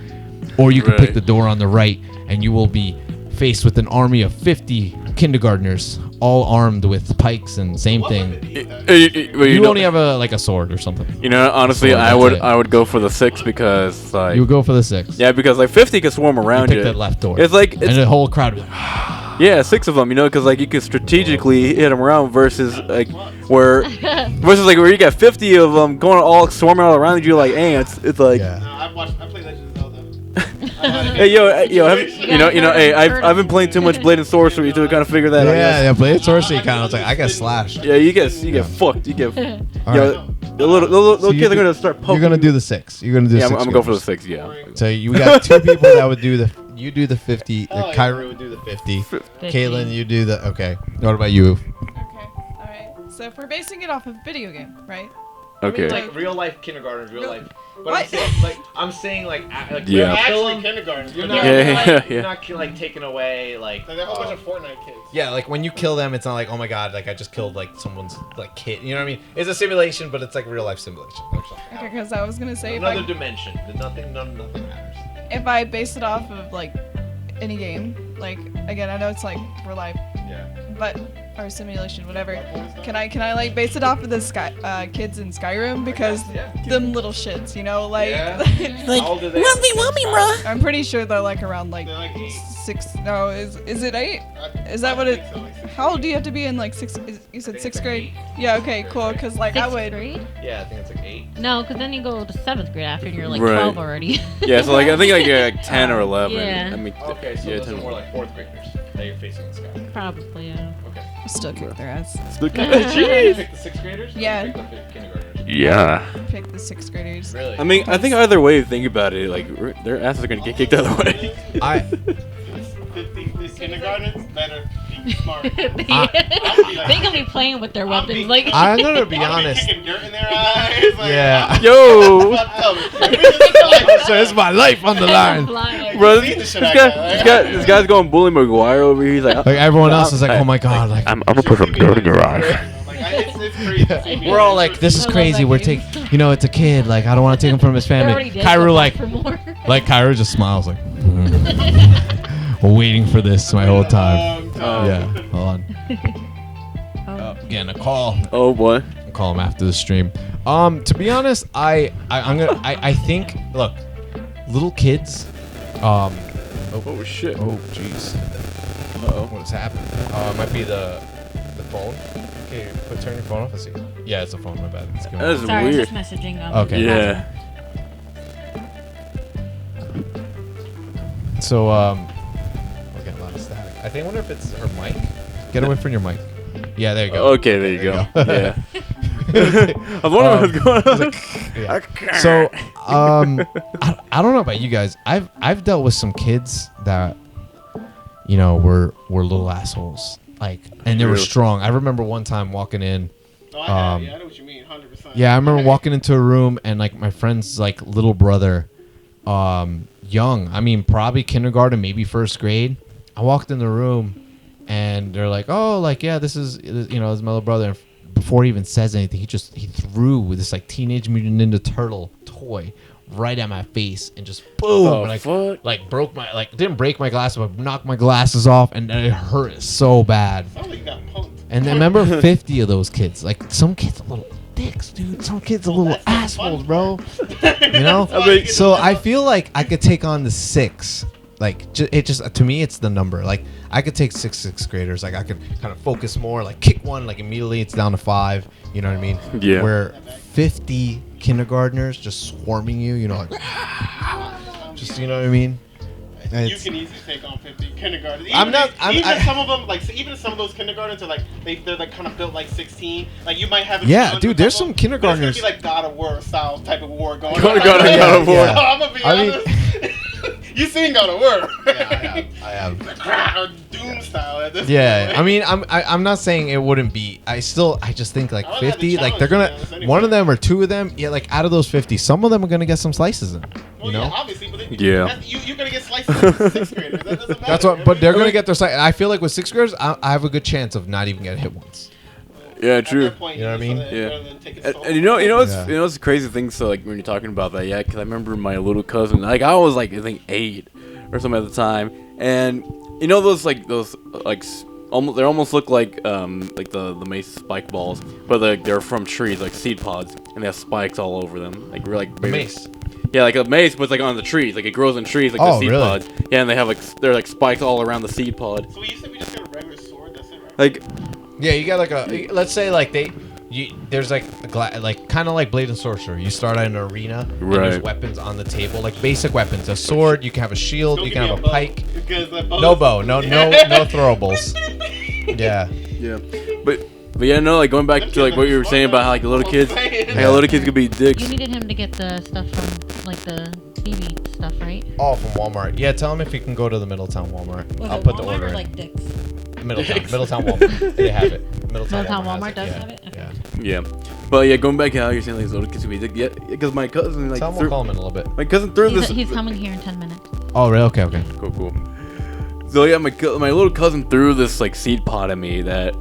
or you can pick Right. the door on the right, and you will be faced with an army of 50 kindergartners, all armed with pikes and same thing. You know, only have a sword or something. You know, honestly, Sword, I that's would it. I would go for the 6 because like You would go for the 6. yeah, because like 50 can swarm You around pick you. that left door. It's like and the whole crowd would be like, yeah, 6 of them. You know, because like you can strategically hit them around versus like where where you got 50 of them going all swarming all around you like ants. It's like. yeah. I played Legend of Zelda. Hey yo, you know, hey, I've been playing too much Blade and Sorcery to kind of figure that out. Yeah, Blade Sorcery kind of was like, I got slashed. Yeah, you get fucked. You get, All yo, right. the little So kids are gonna start poking. You're gonna do the 6. You're gonna do Yeah, 6. I'm gonna go for the 6. Yeah. So you got 2 people that would do the. You do the 50. Oh, yeah. Kyra would do the 50. Caitlin, you do the. Okay. What about you? Okay. All right. So if we're basing it off of video game, right? Okay. Like- Like real life kindergarten, real life. But What? I'm saying like Yeah. They're kill actually 'em. kindergarten. You're They're not, Yeah, like, yeah. you're not like taking away like. They're a whole bunch of Fortnite kids. Yeah, like when you kill them, it's not like, oh my god, like I just killed like someone's like kid. You know what I mean? It's a simulation, but it's like real life simulation. Okay, because I was gonna say Another dimension. Nothing matters. if I base it off of like any game, like again, I know it's like real life, Yeah. but or simulation, whatever. Can I like base it off of the kids in Skyrim because them little shits, you know, like How old are they? I'm pretty sure they're like around like They're like 6. No, is it 8? Is that what it? How old do you have to be in like 6? You said 6th grade? Yeah. Okay. Cool. Because like I Sixth would. grade? Yeah, I think it's like 8. No, because then you go to 7th grade after and you're like Right. 12 already. Yeah, so like I think like you're like 10 or 11. Yeah. I mean, Okay, so yeah, those 10 are more like 4th graders that you're facing in the sky. Probably, yeah. Okay. Still kick their ass. You pick the 6th graders? Or Yeah. You pick the kindergartners. Yeah. Pick the 6th graders. Really? I mean, I think either way you think about it, like their asses are gonna get kicked either way. I 50 kindergartens better be smart. they gonna be playing with their I'll be- weapons. Like, I'm gonna be I'll honest. kicking dirt in their eyes. Like, Yeah. Yo, fucked up. We just So it's my life on the line. flying. bro, See the this shit I got, right? this guy's going Bully Maguire over here. He's like, Like everyone else is like, oh my god, like I'm gonna put some dirt in your eyes. Like, it's crazy. we're all like, this is I love crazy. that We're game. taking, you know, it's a kid. Like I don't want to take him from his They're family. already dead, Kyra go like, back for more. Kyra just smiles like, we're waiting for this my whole time. Yeah, hold on. Getting a call. oh boy. I'll call him after the stream. To be honest, I think, look, little kids. Oh shit. Oh jeez. Uh-oh. What is happening? It might be the phone. Okay, turn your phone off and see. Yeah, it's the phone. My bad. It's going That is Sorry, I'm weird. just messaging. Okay. Yeah. So we're getting a lot of static. I think. I wonder if it's her mic. Get away from your mic. Yeah, there you go. Okay, there you go. Yeah. I was wondering what's going on. Yeah. So, I don't know about you guys. I've dealt with some kids that, you know, were little assholes. Like, and they were Really? strong. I remember one time walking in. Oh, I know what you mean. 100%. Yeah, I remember walking into a room and like my friend's like little brother, young. I mean, probably kindergarten, maybe first grade. I walked in the room, and they're like, "Oh, like yeah, this is this is my little brother." And before he even says anything, he threw this like Teenage Mutant Ninja Turtle toy right at my face and just boom, like broke my didn't break my glasses, but knocked my glasses off, and it hurt so bad. Sounds like you got punked. And then remember 50 of those kids. Like some kids are little dicks, dude. Some kids are little assholes, bro. You know? So I feel like I could take on the 6. Like it just to me it's the number. Like I could take sixth graders. Like I could kind of focus more. Like kick one, like immediately it's down to 5. You know what I mean? Yeah. Where 50 kindergartners just swarming you. You know, like just you know what I mean? You can easily take on 50 kindergartens. Some of them, like even some of those kindergartens are like they're like kind of built like 16. Like you might have. Dude. There's some kindergartners. It's gonna be like God of War style type of war going on. God of War. Yeah. I'm gonna be honest. You seen God of War? Yeah, I have. Doom style at this Yeah, point. I mean, I'm not saying it wouldn't be. I just think like I would have 50, to like they're challenge gonna you guys anyway. one of them or two of them. Yeah, like out of those 50, some of them are gonna get some slices in. Well, You know, yeah, obviously, but Yeah. you're gonna get slices of 6th graders. That doesn't matter. that's what. But they're gonna get their slice. I feel like with 6th graders, I have a good chance of not even getting hit once. Yeah, At true. that point, You know what I just mean? rather- Yeah. rather than take it And slow. you know Yeah. what's the crazy thing. So like when you're talking about that, yeah, because I remember my little cousin. Like I was like I think 8 or something at the time, and you know those almost they almost look like the mace spike balls, but they're from trees like seed pods, and they have spikes all over them. Like we're like Mace. Yeah, like a mace, but it's like on the trees. Like it grows in trees, like Oh, the seed really? pods. Yeah, and they have they're like spikes all around the seed pod. So you said we just get a regular sword. That's it, right? Like Yeah, you got like a. Let's say like there's like like kind of like Blade and Sorcerer. You start out in an arena, and there's Right. weapons on the table, like basic weapons. A sword, you can have a shield, Don't you give can me have a bow, pike. because the bow No is- bow, no throwables. Yeah. yeah, but yeah, no, like going back Them to like kids what are you were saying about how like the little kids, smart, though. how little kids could be dicks. You needed him to get the stuff from like the baby stuff, right? Oh, from Walmart. Yeah, tell him if he can go to the Middletown Walmart. Was I'll it put the Walmart order or in. like Dick's? Middletown Walmart. They have it. Middletown Walmart has does yeah. have it? Okay. Yeah. Yeah, but yeah, going back to how you're saying like these little kids could be dicks. Yeah, because my cousin like Tell him we'll call him in a little bit. my cousin threw this. He's coming here in 10 minutes. Oh, really? Okay. Cool. So yeah, my little cousin threw this like seed pod at me that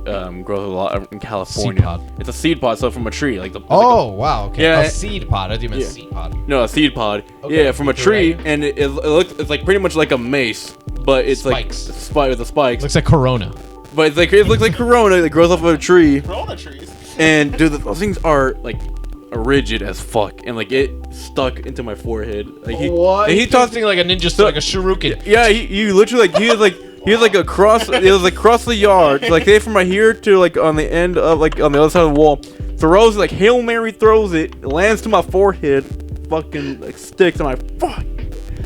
grows a lot in California. Seed pod? It's a seed pod, so from a tree, like the Oh, wow. Okay. Yeah, a seed pod. I thought you meant yeah. seed pod. no, a seed pod. Okay, Yeah, from a you threw it tree, at you? and it looks it's like pretty much like a mace, but it's Spikes. like spike with the spikes. Looks like Corona. But it's like it looks like Corona that grows off of a tree. Corona trees. And dude, those things are like rigid as fuck, and like it stuck into my forehead. Like What? and He tossed like a ninja, like a shuriken. Yeah, he literally like he was like across. It was like across the yard, like say from right here to like on the end of like on the other side of the wall. Throws it, like Hail Mary throws it, lands to my forehead, fucking like sticks. I'm like fuck.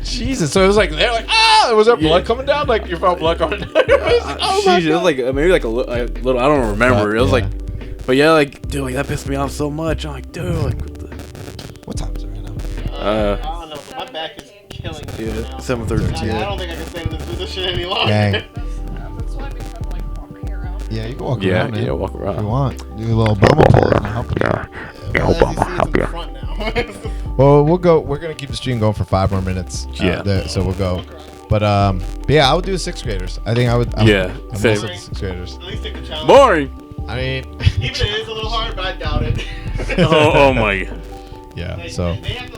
Jesus. So it was like they're like was there blood coming down? Like you felt blood coming down. Oh my Jeez, it was God. like maybe like a little. I don't remember. It was Yeah. like, but yeah, like dude, like that pissed me off so much. I'm like, dude, like what the. What time is it right now? I don't know, but my back is killing me Yeah, now. 7:32. I don't think I can stay in this shit any longer. Dang. That's why we kind of like walk here out. Yeah, you can walk Yeah, around, man. yeah, walk If around. you want. Do a little bumble pull and help you. Yeah, Obama, help you. Front now. Well, we'll go. We're gonna keep the stream going for 5 more minutes. Yeah. So we'll go. But yeah, I would do 6th graders. I think I would. Yeah, I'm same. also 6th graders. At least take the challenge. Boring. I mean, Even if it is a little hard, but I doubt it. Oh my. yeah. Like, So they have to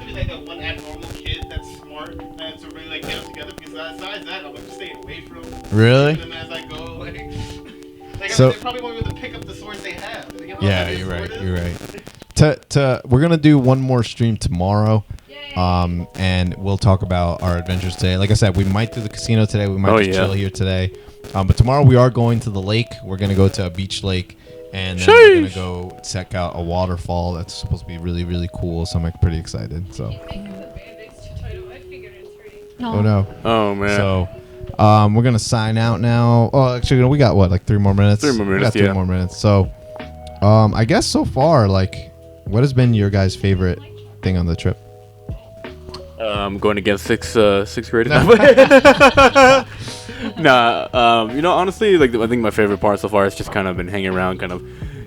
be like that one abnormal kid that's smart and to really like get them together. Because besides that, I'm just staying away from really. them as I go. Like So- they probably won't be able to pick up the swords they have. You know how Yeah, heavy a you're right. sword is? You're right. We're gonna do one more stream tomorrow. And we'll talk about our adventures today. Like I said, we might do the casino today. We might Oh, just yeah. chill here today. But tomorrow we are going to the lake. We're gonna go to a beach lake, and then we're gonna Sheesh. go check out a waterfall that's supposed to be really, really cool. So I'm like pretty excited. So oh no. Oh man. So we're gonna sign out now. Oh, actually, we got what, like 3 more minutes? 3 more We got minutes, 3 yeah. more minutes. So I guess so far, like, what has been your guys' favorite thing on the trip? Going against sixth graders. Nah, you know, honestly, like I think my favorite part so far has just kind of been hanging around, kind of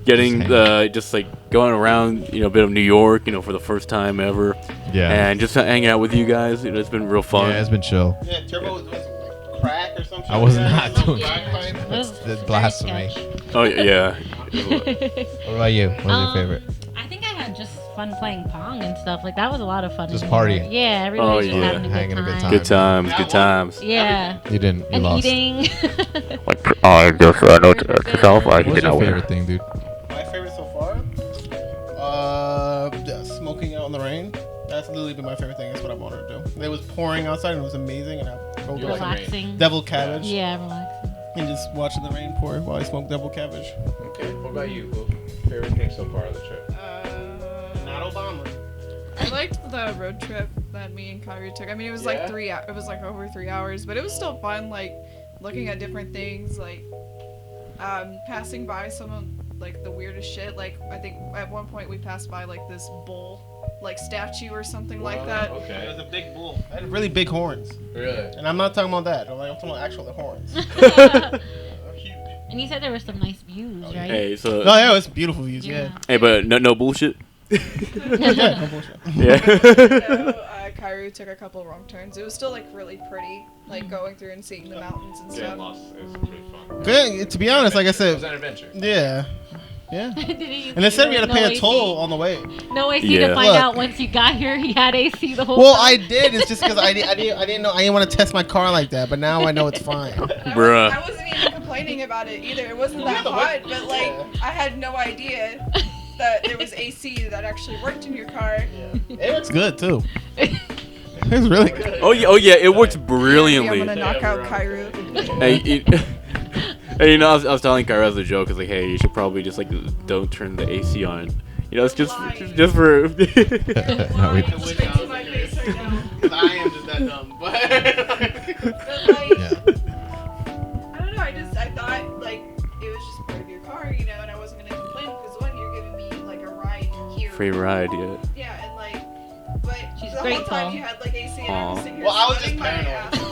getting hanging. just like going around, a bit of New York, for the first time ever. Yeah. And just hanging out with you guys. It's been real fun. Yeah, it's been chill. Yeah, Turbo was like crack or something. I was not doing that. It was That's very blasphemy. sketch. Oh yeah. What about you? What was your favorite? I think I had just fun playing Pong and stuff. Like, that was a lot of fun. Just in here. partying. Yeah, everybody was just yeah. having Hanging a good time. Good times. Good times. Yeah. You didn't. You And lost. eating. Like, just note to self, he What's did your not win. favorite thing, dude? My favorite so far? Smoking out in the rain. That's literally been my favorite thing. That's what I wanted to do. It was pouring outside and it was amazing. And I rolled up some Relaxing. devil cabbage Yeah, relaxing. and just watching the rain pour while I smoked devil cabbage. Okay. What about you? Favorite thing so far of the trip? Not Obama. I liked the road trip that me and Kyrie took. I mean, it was like it was like over 3 hours, but it was still fun. Like looking at different things, like passing by some of like the weirdest shit. Like I think at one point we passed by like this bull, like statue or something like that. It was a big bull. It had really big horns. Really? And I'm not talking about that. I'm talking about actual horns. Huge. And you said there were some nice views, right? Hey, so. No, yeah, it's beautiful views. Yeah. Hey, but no bullshit. Yeah, no bullshit. Yeah. So, Kyrie took a couple wrong turns. It was still like really pretty, like going through and seeing the mountains and Getting stuff. lost is pretty fun. Good. To be honest, like I It was said, an adventure. yeah. Yeah. Did he- And they said we had to no pay a AC? toll on the way. No AC Yeah. to find Look. out once you got here he had AC the whole Well, time. I did. It's just because I didn't know. I didn't want to test my car like that. But now I know it's fine. Bruh. I wasn't even complaining about it either. It wasn't that hot, but like I had no idea that there was AC that actually worked in your car. It looks good too. It's really good. Oh yeah, it works I'm brilliantly. gonna knock out Kyrie. Hey, hey, I was telling Kyra as a joke, it's like, hey, you should probably just like don't turn the AC on. It's just for. No, we- I wish I was like this. Because I am just that dumb. But But like, Yeah. I don't know. I thought like it was just part of your car, and I wasn't gonna complain because one, you're giving me like a ride here. Free ride, yeah. Yeah, and like, but She's the whole grateful. time you had like AC, and I was sitting here Well, I was just sweating my paranoid. ass off.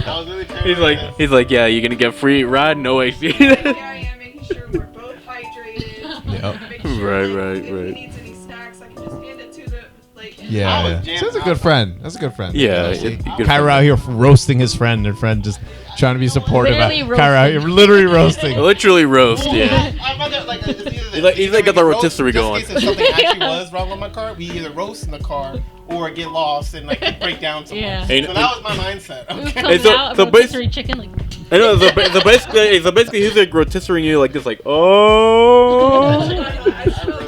I was really paranoid. He's like, yeah, you're gonna get free ride, no AC. Here I am making sure we're both hydrated. Yep. Making sure, Right, like, right, if right. he needs any snacks, I can just hand it to the like. Yeah, I was yeah. jammed So that's a out. good friend. That's a good friend. Yeah, See, good Kyra friend. out here roasting his friend, and friend just trying to be supportive. Literally Kyra out here literally roasting. Literally roast, yeah. I'd rather, like, it's either He's like got the we roast, rotisserie just going. in case if something actually was wrong with my car, we either roast in the car or get lost and like break down somewhere. Yeah. Hey, So that was my mindset. It was Okay. coming so- out so a rotisserie chicken like. I know. So basically, he's like rotisserie you like this, like oh.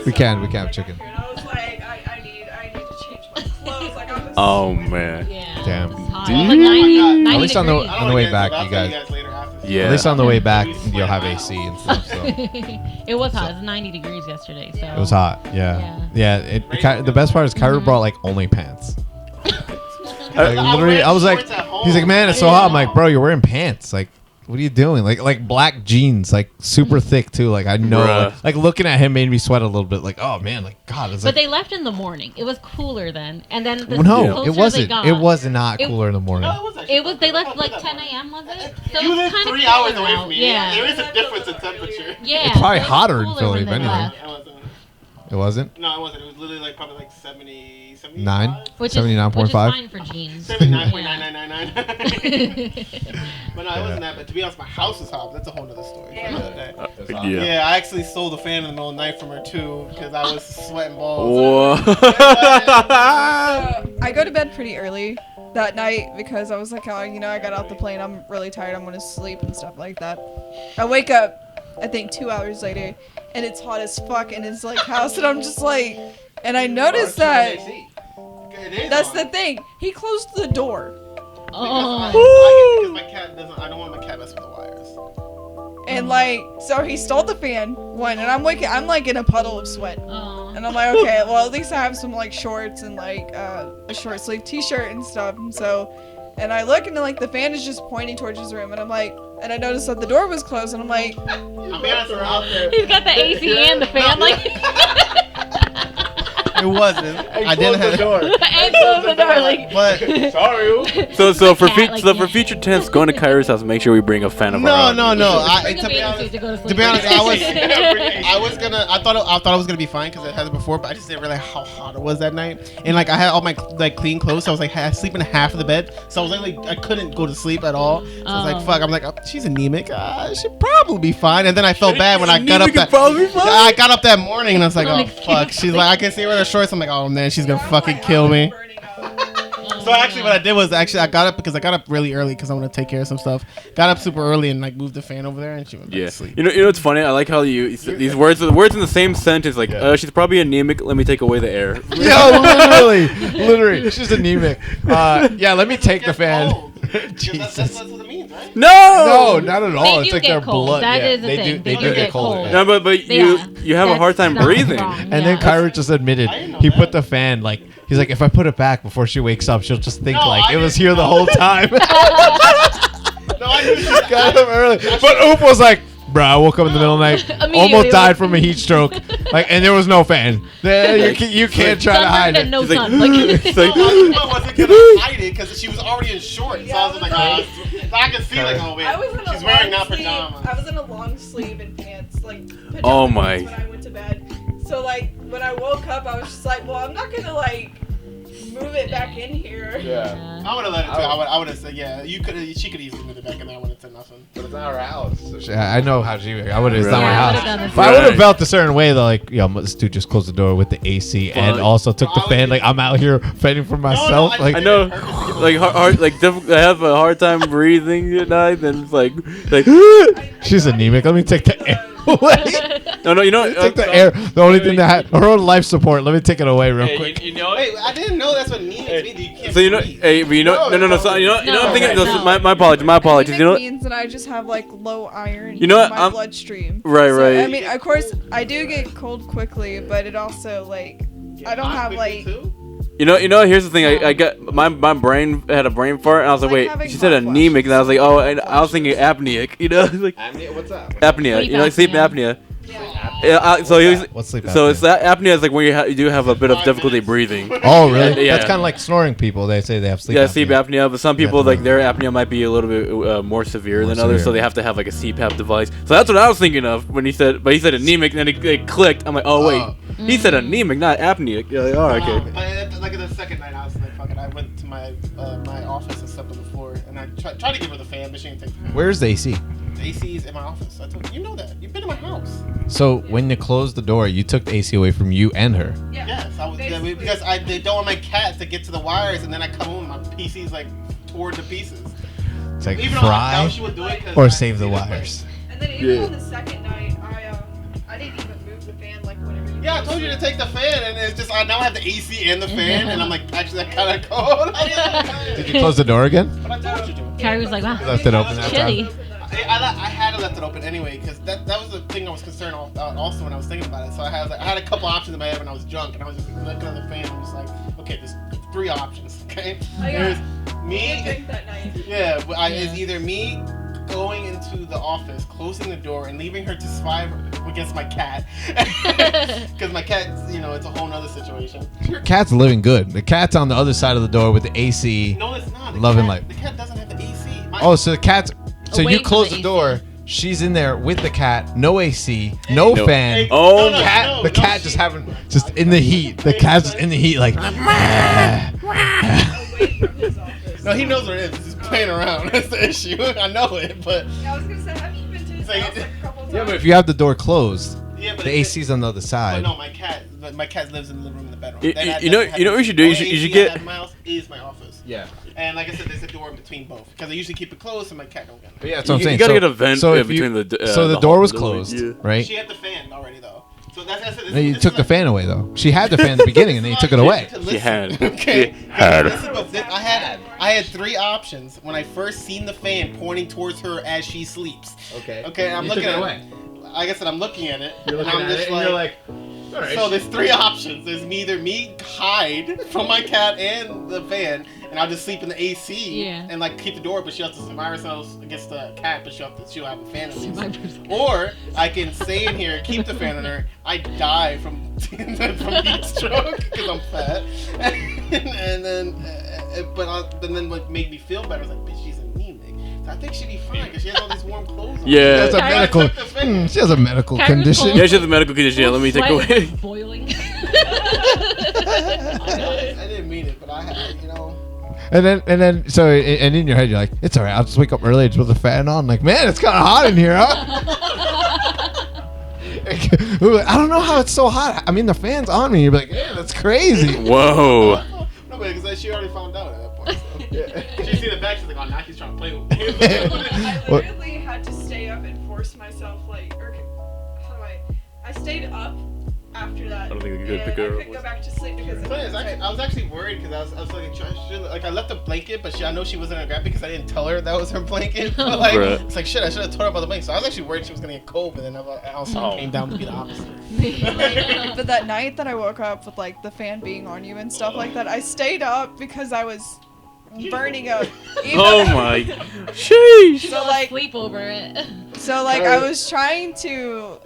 We can have chicken. And I was like, I need to change my clothes. Like I was. Oh man. Yeah. Damn. It was hot. It was like 90 At least on the- degrees. I don't on the wanna way get into back, that. I'll you tell guys- later after this. Yeah. At least on the way back, you'll have AC and stuff. So It was hot. It was 90 degrees yesterday. So it was hot. Yeah. The best part is Kyra brought like only pants. Like, literally, I was like, he's like, man, it's so hot. I'm like, bro, you're wearing pants. Like, what are you doing? Like black jeans, like super thick too. Like I know, Bruh. like looking at him made me sweat a little bit. Like, oh man, like God, it's But like. they left in the morning. It was cooler then, and then the No, closer it wasn't. They got, It was not It- cooler in the morning. It was. They left like 10 a.m. Was it? So You it was live kinda 3 hours cooler away out. from me. Yeah. There is a difference in temperature. Yeah. It's probably so it was hotter in cooler Philly, when if they anything. left, It wasn't. It wasn't. No, it wasn't. It was literally like probably like 70, 75. 9? Which is 79.5? fine for jeans. 79.9999. But no, it wasn't that. But to be honest, my house is hot. That's a whole nother story. For another day. Yeah. Yeah, I actually stole the fan in the middle of the night from her too because I was sweating balls. Whoa. I go to bed pretty early that night because I was like, oh, I got off the plane. I'm really tired. I'm gonna sleep and stuff like that. I wake up, I think 2 hours later, and it's hot as fuck in his like house, and I'm just like, and I noticed that. That's the thing. He closed the door, Oh. Because my cat doesn't. I don't want my cat messing with the wires. and like, so he stole the fan. One, and I'm like in a puddle of sweat. Oh. And I'm like, okay, well, at least I have some like shorts and like a short sleeve t-shirt and stuff. And so, and I look and like the fan is just pointing towards his room, and I'm like, and I noticed that the door was closed, and I'm like, I'm honest, we're out there. He's got the AC and the fan. Like. It wasn't. I didn't have. And close the door, like. But Sorry. So for cat, like, for future tense, going to Kyra's house, make sure we bring a fan of our no. own. Bring a bathing suit to go to sleep. To be honest, I thought it was gonna be fine because it had it before, but I just didn't realize how hot it was that night. And like I had all my like clean clothes, so I was like sleeping in half of the bed, so I was like I couldn't go to sleep at all. So I was like, fuck. I'm like, oh, she's anemic. She'd probably be fine. And then I felt bad when I got up I got up that morning and I was like, oh fuck. She's like, I can see her in her shorts. I'm like, oh man, she's gonna fucking kill me. So actually, what I did was I got up because I got up really early because I want to take care of some stuff. Got up super early and like moved the fan over there, and she went back to sleep. You know what's funny? I like how these words in the same sentence, like she's probably anemic. Let me take away the air. Yo, literally, she's anemic. Yeah, let me take the fan. Jesus. That's what it means, right? No, not at all. They It's do like get their cold. blood. That yeah, is a they thing. do get cold. No, but you have a hard time That's breathing. wrong. And then Kyra just admitted he put the fan like he's like, if I put it back before she wakes up, she'll just think like it was here the whole time. No, I knew she Got up early, but Oop was like, bro, I woke up in the middle of the night, Immediately, almost died from a heat stroke, like, and there was no fan. You can't try to hide it. No He's like, sun. Like, it's like, I wasn't gonna hide it because she was already in shorts. So I was like, I could see like, oh wait, I was in a she's wearing long not sleeve. pajamas. I was in a long sleeve and pants, like pajamas Oh my. when I went to bed. So like when I woke up, I was just like, well, I'm not gonna like move it back in here. Yeah. I would have let it too. I would have said, yeah, she could easily move it back in there. I would have said nothing. But it's not our house. So I know how she. I would have. It's not Yeah, I my would've house. done the But I would same. have felt a certain way though. Like, yo, this dude just closed the door with the AC and Fuck. also took the fan. Like, I'm out here fending for myself. I Like, I know, like hard, like I have a hard time breathing at night. Then it's like she's anemic. Let me take the air away. no, you know, Take the air. The only thing that had her own life support. Let me take it away real quick. You know Wait, I didn't know that's what anemic means. You can't So you know, breathe. hey, but you know, no. So you know, I'm thinking. No. My apologies. You know, means that I just have like low iron You know in what, my I'm- bloodstream. Right, So, right. I mean, of course, I do get cold quickly, but it also like I don't have like. you know. Here's the thing. I got my brain had a brain fart, and I was like, Like wait. having She said hot anemic, and I was like, flashes. oh, and I was thinking apneic. You know, like Amnia, what's up? apnea. Sleep You know, like sleep apnea. apnea. Yeah. So he was. What's sleep So apnea? it's apnea is like when you do have a bit of difficulty breathing. Oh, really? Yeah. That's kind of like snoring people. They say they have sleep Yeah, apnea. sleep apnea, but some You people have to like their apnea might be a little bit more severe More than others, so severe. they have to have like a CPAP device. So that's what I was thinking of when he said, but he said anemic, and then it clicked. I'm like, oh wait, he said anemic, not apnea. Yeah, like, oh, okay. But like the second night, I was like, fuck it. I went to my my office and slept on the floor, and I tried to give her the fan, but she didn't take the fan. Where's the AC? The AC is in my office. I told you know that. You've been in my house. So when you closed the door, you took the AC away from you and her. Yes, I was Basically. because they don't want my cat to get to the wires, and then I come home, my PC's like tore to pieces. It's like Even though I fry doubt she would do it, 'cause or I save the see this, wires. And then even on the second night, I didn't even move the fan like whenever you. Yeah, I told you to take the fan, and it's just I now have the AC and the fan, and I'm like, actually, that kind of cold. Did you close the door again? But I told you to. Carrie was like, wow, Left it open that chilly. time. I had to left it open anyway because that was the thing I was concerned about also when I was thinking about it. So I had a couple options in my head when I was drunk, and I was just looking at the fan. I'm just like, okay, there's 3 options. Okay, there's didn't me. drink that night. Yeah, it's either me going into the office, closing the door, and leaving her to survive against my cat. Because my cat, it's a whole nother situation. Your cat's living good. The cat's on the other side of the door with the AC. No, it's not. The Loving cat, life. The cat doesn't have the AC. Oh, so the cat's. So Away you from close the the door. AC. She's in there with the cat. No AC. No No. fan. Oh, No, Cat. no, The no, cat she- just in the heat. The cat's just in the heat, like. Away from his office. No, he knows where it is. He's just playing around. That's the issue. I know it, but Yeah, I was gonna say, have you been to his So you house did- like a couple times? Yeah, but if you have the door closed, yeah, but the AC's on the other But side. no, my cat lives in the living room in the bedroom. You- That- you that know- doesn't you know what have you should do? You the should- you only should AC I get- have in my house is my office. Yeah. And like I said, there's a door in between both because I usually keep it closed so my cat don't get in. But yeah, that's what I'm You saying. gotta So- get a vent so in if you- between the. So the the door hall- was the- closed, yeah. right? She had the fan already though. So that's it. No, you took the fan away though. She had the fan at the beginning, and then you took it away. She had. Okay. She had. I had 3 options when I first seen the fan pointing towards her as she sleeps. Okay. Okay, I'm You looking took it at away. it. Like I said, I'm looking at it. You're and looking I'm at just it, and you're like, all right. So there's 3 options. There's either me hide from my cat and the fan, and I'll just sleep in the AC Yeah. and like keep the door, but she'll have to survive herself against the cat, but she'll have a fan at least. Or I can stay in here, keep the fan on her. I die from heat stroke because I'm fat, and then what made me feel better was like, bitch, she's anemic. So I think she'd be fine because she has all these warm clothes on. Yeah. That's a medical. She has a medical condition. Yeah, she has a medical condition. Yeah, let me take away. Boiling. I didn't mean it, but I had, And then, so, and in your head, you're like, it's all right. I'll just wake up early and just put the fan on. Like, man, it's kind of hot in here, huh? I don't know how it's so hot. I mean, the fan's on me. You're like, yeah, that's crazy. Whoa. No, because she already found out at that point. So. Yeah. She see the back, she's like, oh, now she's trying to play with me. I literally had to stay up and force myself, like, or how do I stayed up after that. I don't think we could pick I her up. couldn't go back to sleep because I was actually worried because I was like, I left the blanket, but I know she wasn't gonna grab it because I didn't tell her that was her blanket. But like, Bruh. it's like shit, I should have told her about the blanket. So I was actually worried she was gonna get cold, but then I also came down to be the opposite. But that night that I woke up with like the fan being on you and stuff like that, I stayed up because I was burning up. Oh my. Sheesh. So like, Sleep over it. so like I was trying to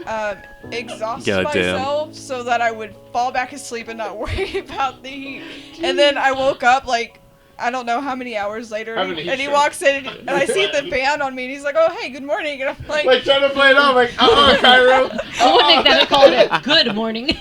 exhaust Goddamn. myself so that I would fall back asleep and not worry about the heat. And then I woke up like I don't know how many hours later, Having a heat and he stroke. walks in and I see the fan on me and he's like, "Oh hey, good morning," and I'm like, Trying to play it off, like, Cairo. I wouldn't exactly call it good morning. No,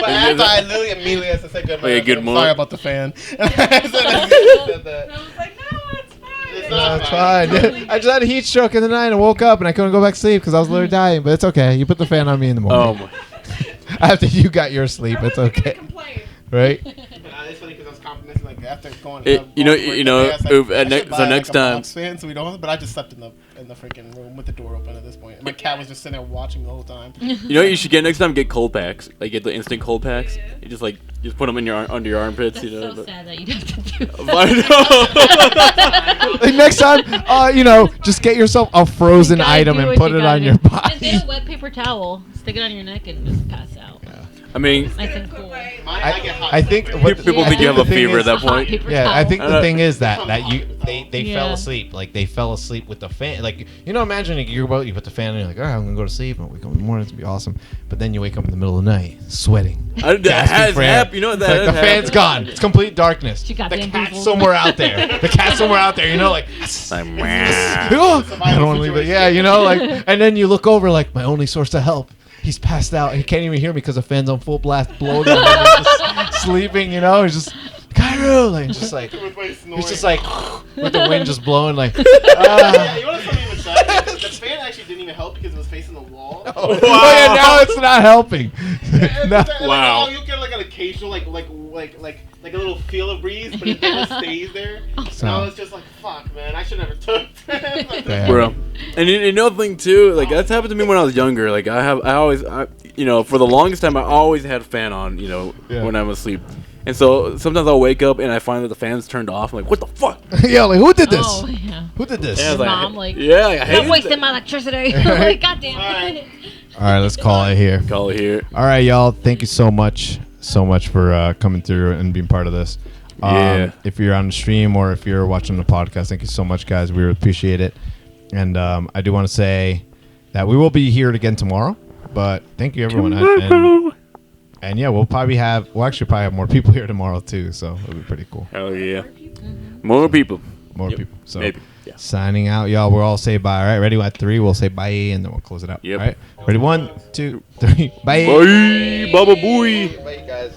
but after I literally immediately has to say good morning. Okay, good I'm morning. Sorry about the fan. I said and I was like, "No, it's fine." It's No, not it's fine. I just had a heat stroke in the night and woke up and I couldn't go back to sleep because I was literally dying. But it's okay. You put the fan on me in the Oh morning. my. After you got your sleep, it's I wasn't gonna okay. complain. Right? It's funny because I was complimenting like after going. It- you know- you know, I was like, if- I ne- should so buy, next a time- box fan so we don't. But I just slept in the freaking room with the door open at this point. And my cat was just sitting there watching the whole time. You know what you should get next time? Get cold packs. Like get the instant cold packs. Yeah. You just put them in your under your armpits. That's You know. so sad that you have to do that. I know. Like next time, just get yourself a frozen You gotta item do and what put you it gotta on do. your And body. get a wet paper towel, stick it on your neck, and just pass out. I mean, Nice and cool. I get hot. I think people Yeah. think you have a the thing fever at is- that Hot point. paper Yeah, I towel. think the thing is that they fell Yeah. asleep. Like they fell asleep with the fan. Like imagine you put the fan on, you're like, all right, I'm gonna go to sleep. And wake up in the morning, it's gonna be awesome. But then you wake up in the middle of the night, sweating. That gasping has for air. happened. You know what It's that like the has fan's happened. gone. It's complete darkness. She got The cat's bamboozled. somewhere out there. The cat's somewhere out there. Like. Like, meh. I don't want to leave it. Yeah, and then you look over like my only source of help. He's passed out. He can't even hear me because the fan's on full blast, blowing him. He's just sleeping. He's just Cairo, like he's just like with the wind just blowing like. Yeah, you want to something even sad? The fan actually didn't even help because it was facing the wall. Oh yeah, now it's not helping. No. Wow. You get like an occasional like a little feel of breeze, but it never stays there. So- Now it's just like, fuck, man, I should never took that. Yeah. Bro, and another thing too, like that's happened to me when I was younger. Like I always, for the longest time, I always had a fan on, Yeah. when I'm asleep. And so sometimes I'll wake up and I find that the fan's turned off. I'm like, what the fuck? Yeah, like who did this? Oh, yeah. Who did this? And I was Your mom, like, yeah, I You're hate wasting my electricity. Like, goddamn. Alright. All right, let's call it here. Call it here. All right, y'all. Thank you so much for coming through and being part of this. Yeah. If you're on the stream or if you're watching the podcast, thank you so much, guys. We really appreciate it. And I do want to say that we will be here again tomorrow. But thank you, everyone. And yeah, we'll actually probably have more people here tomorrow too. So it'll be pretty cool. Hell yeah. More people. More Yep. people. So Maybe. Yeah. signing out, y'all. We'll all say bye. All right, ready? At 3, we'll say bye, and then we'll close it out. Yep. All right, ready? 1, 2, 3. Bye. Bye. Baba booey. Bye, guys.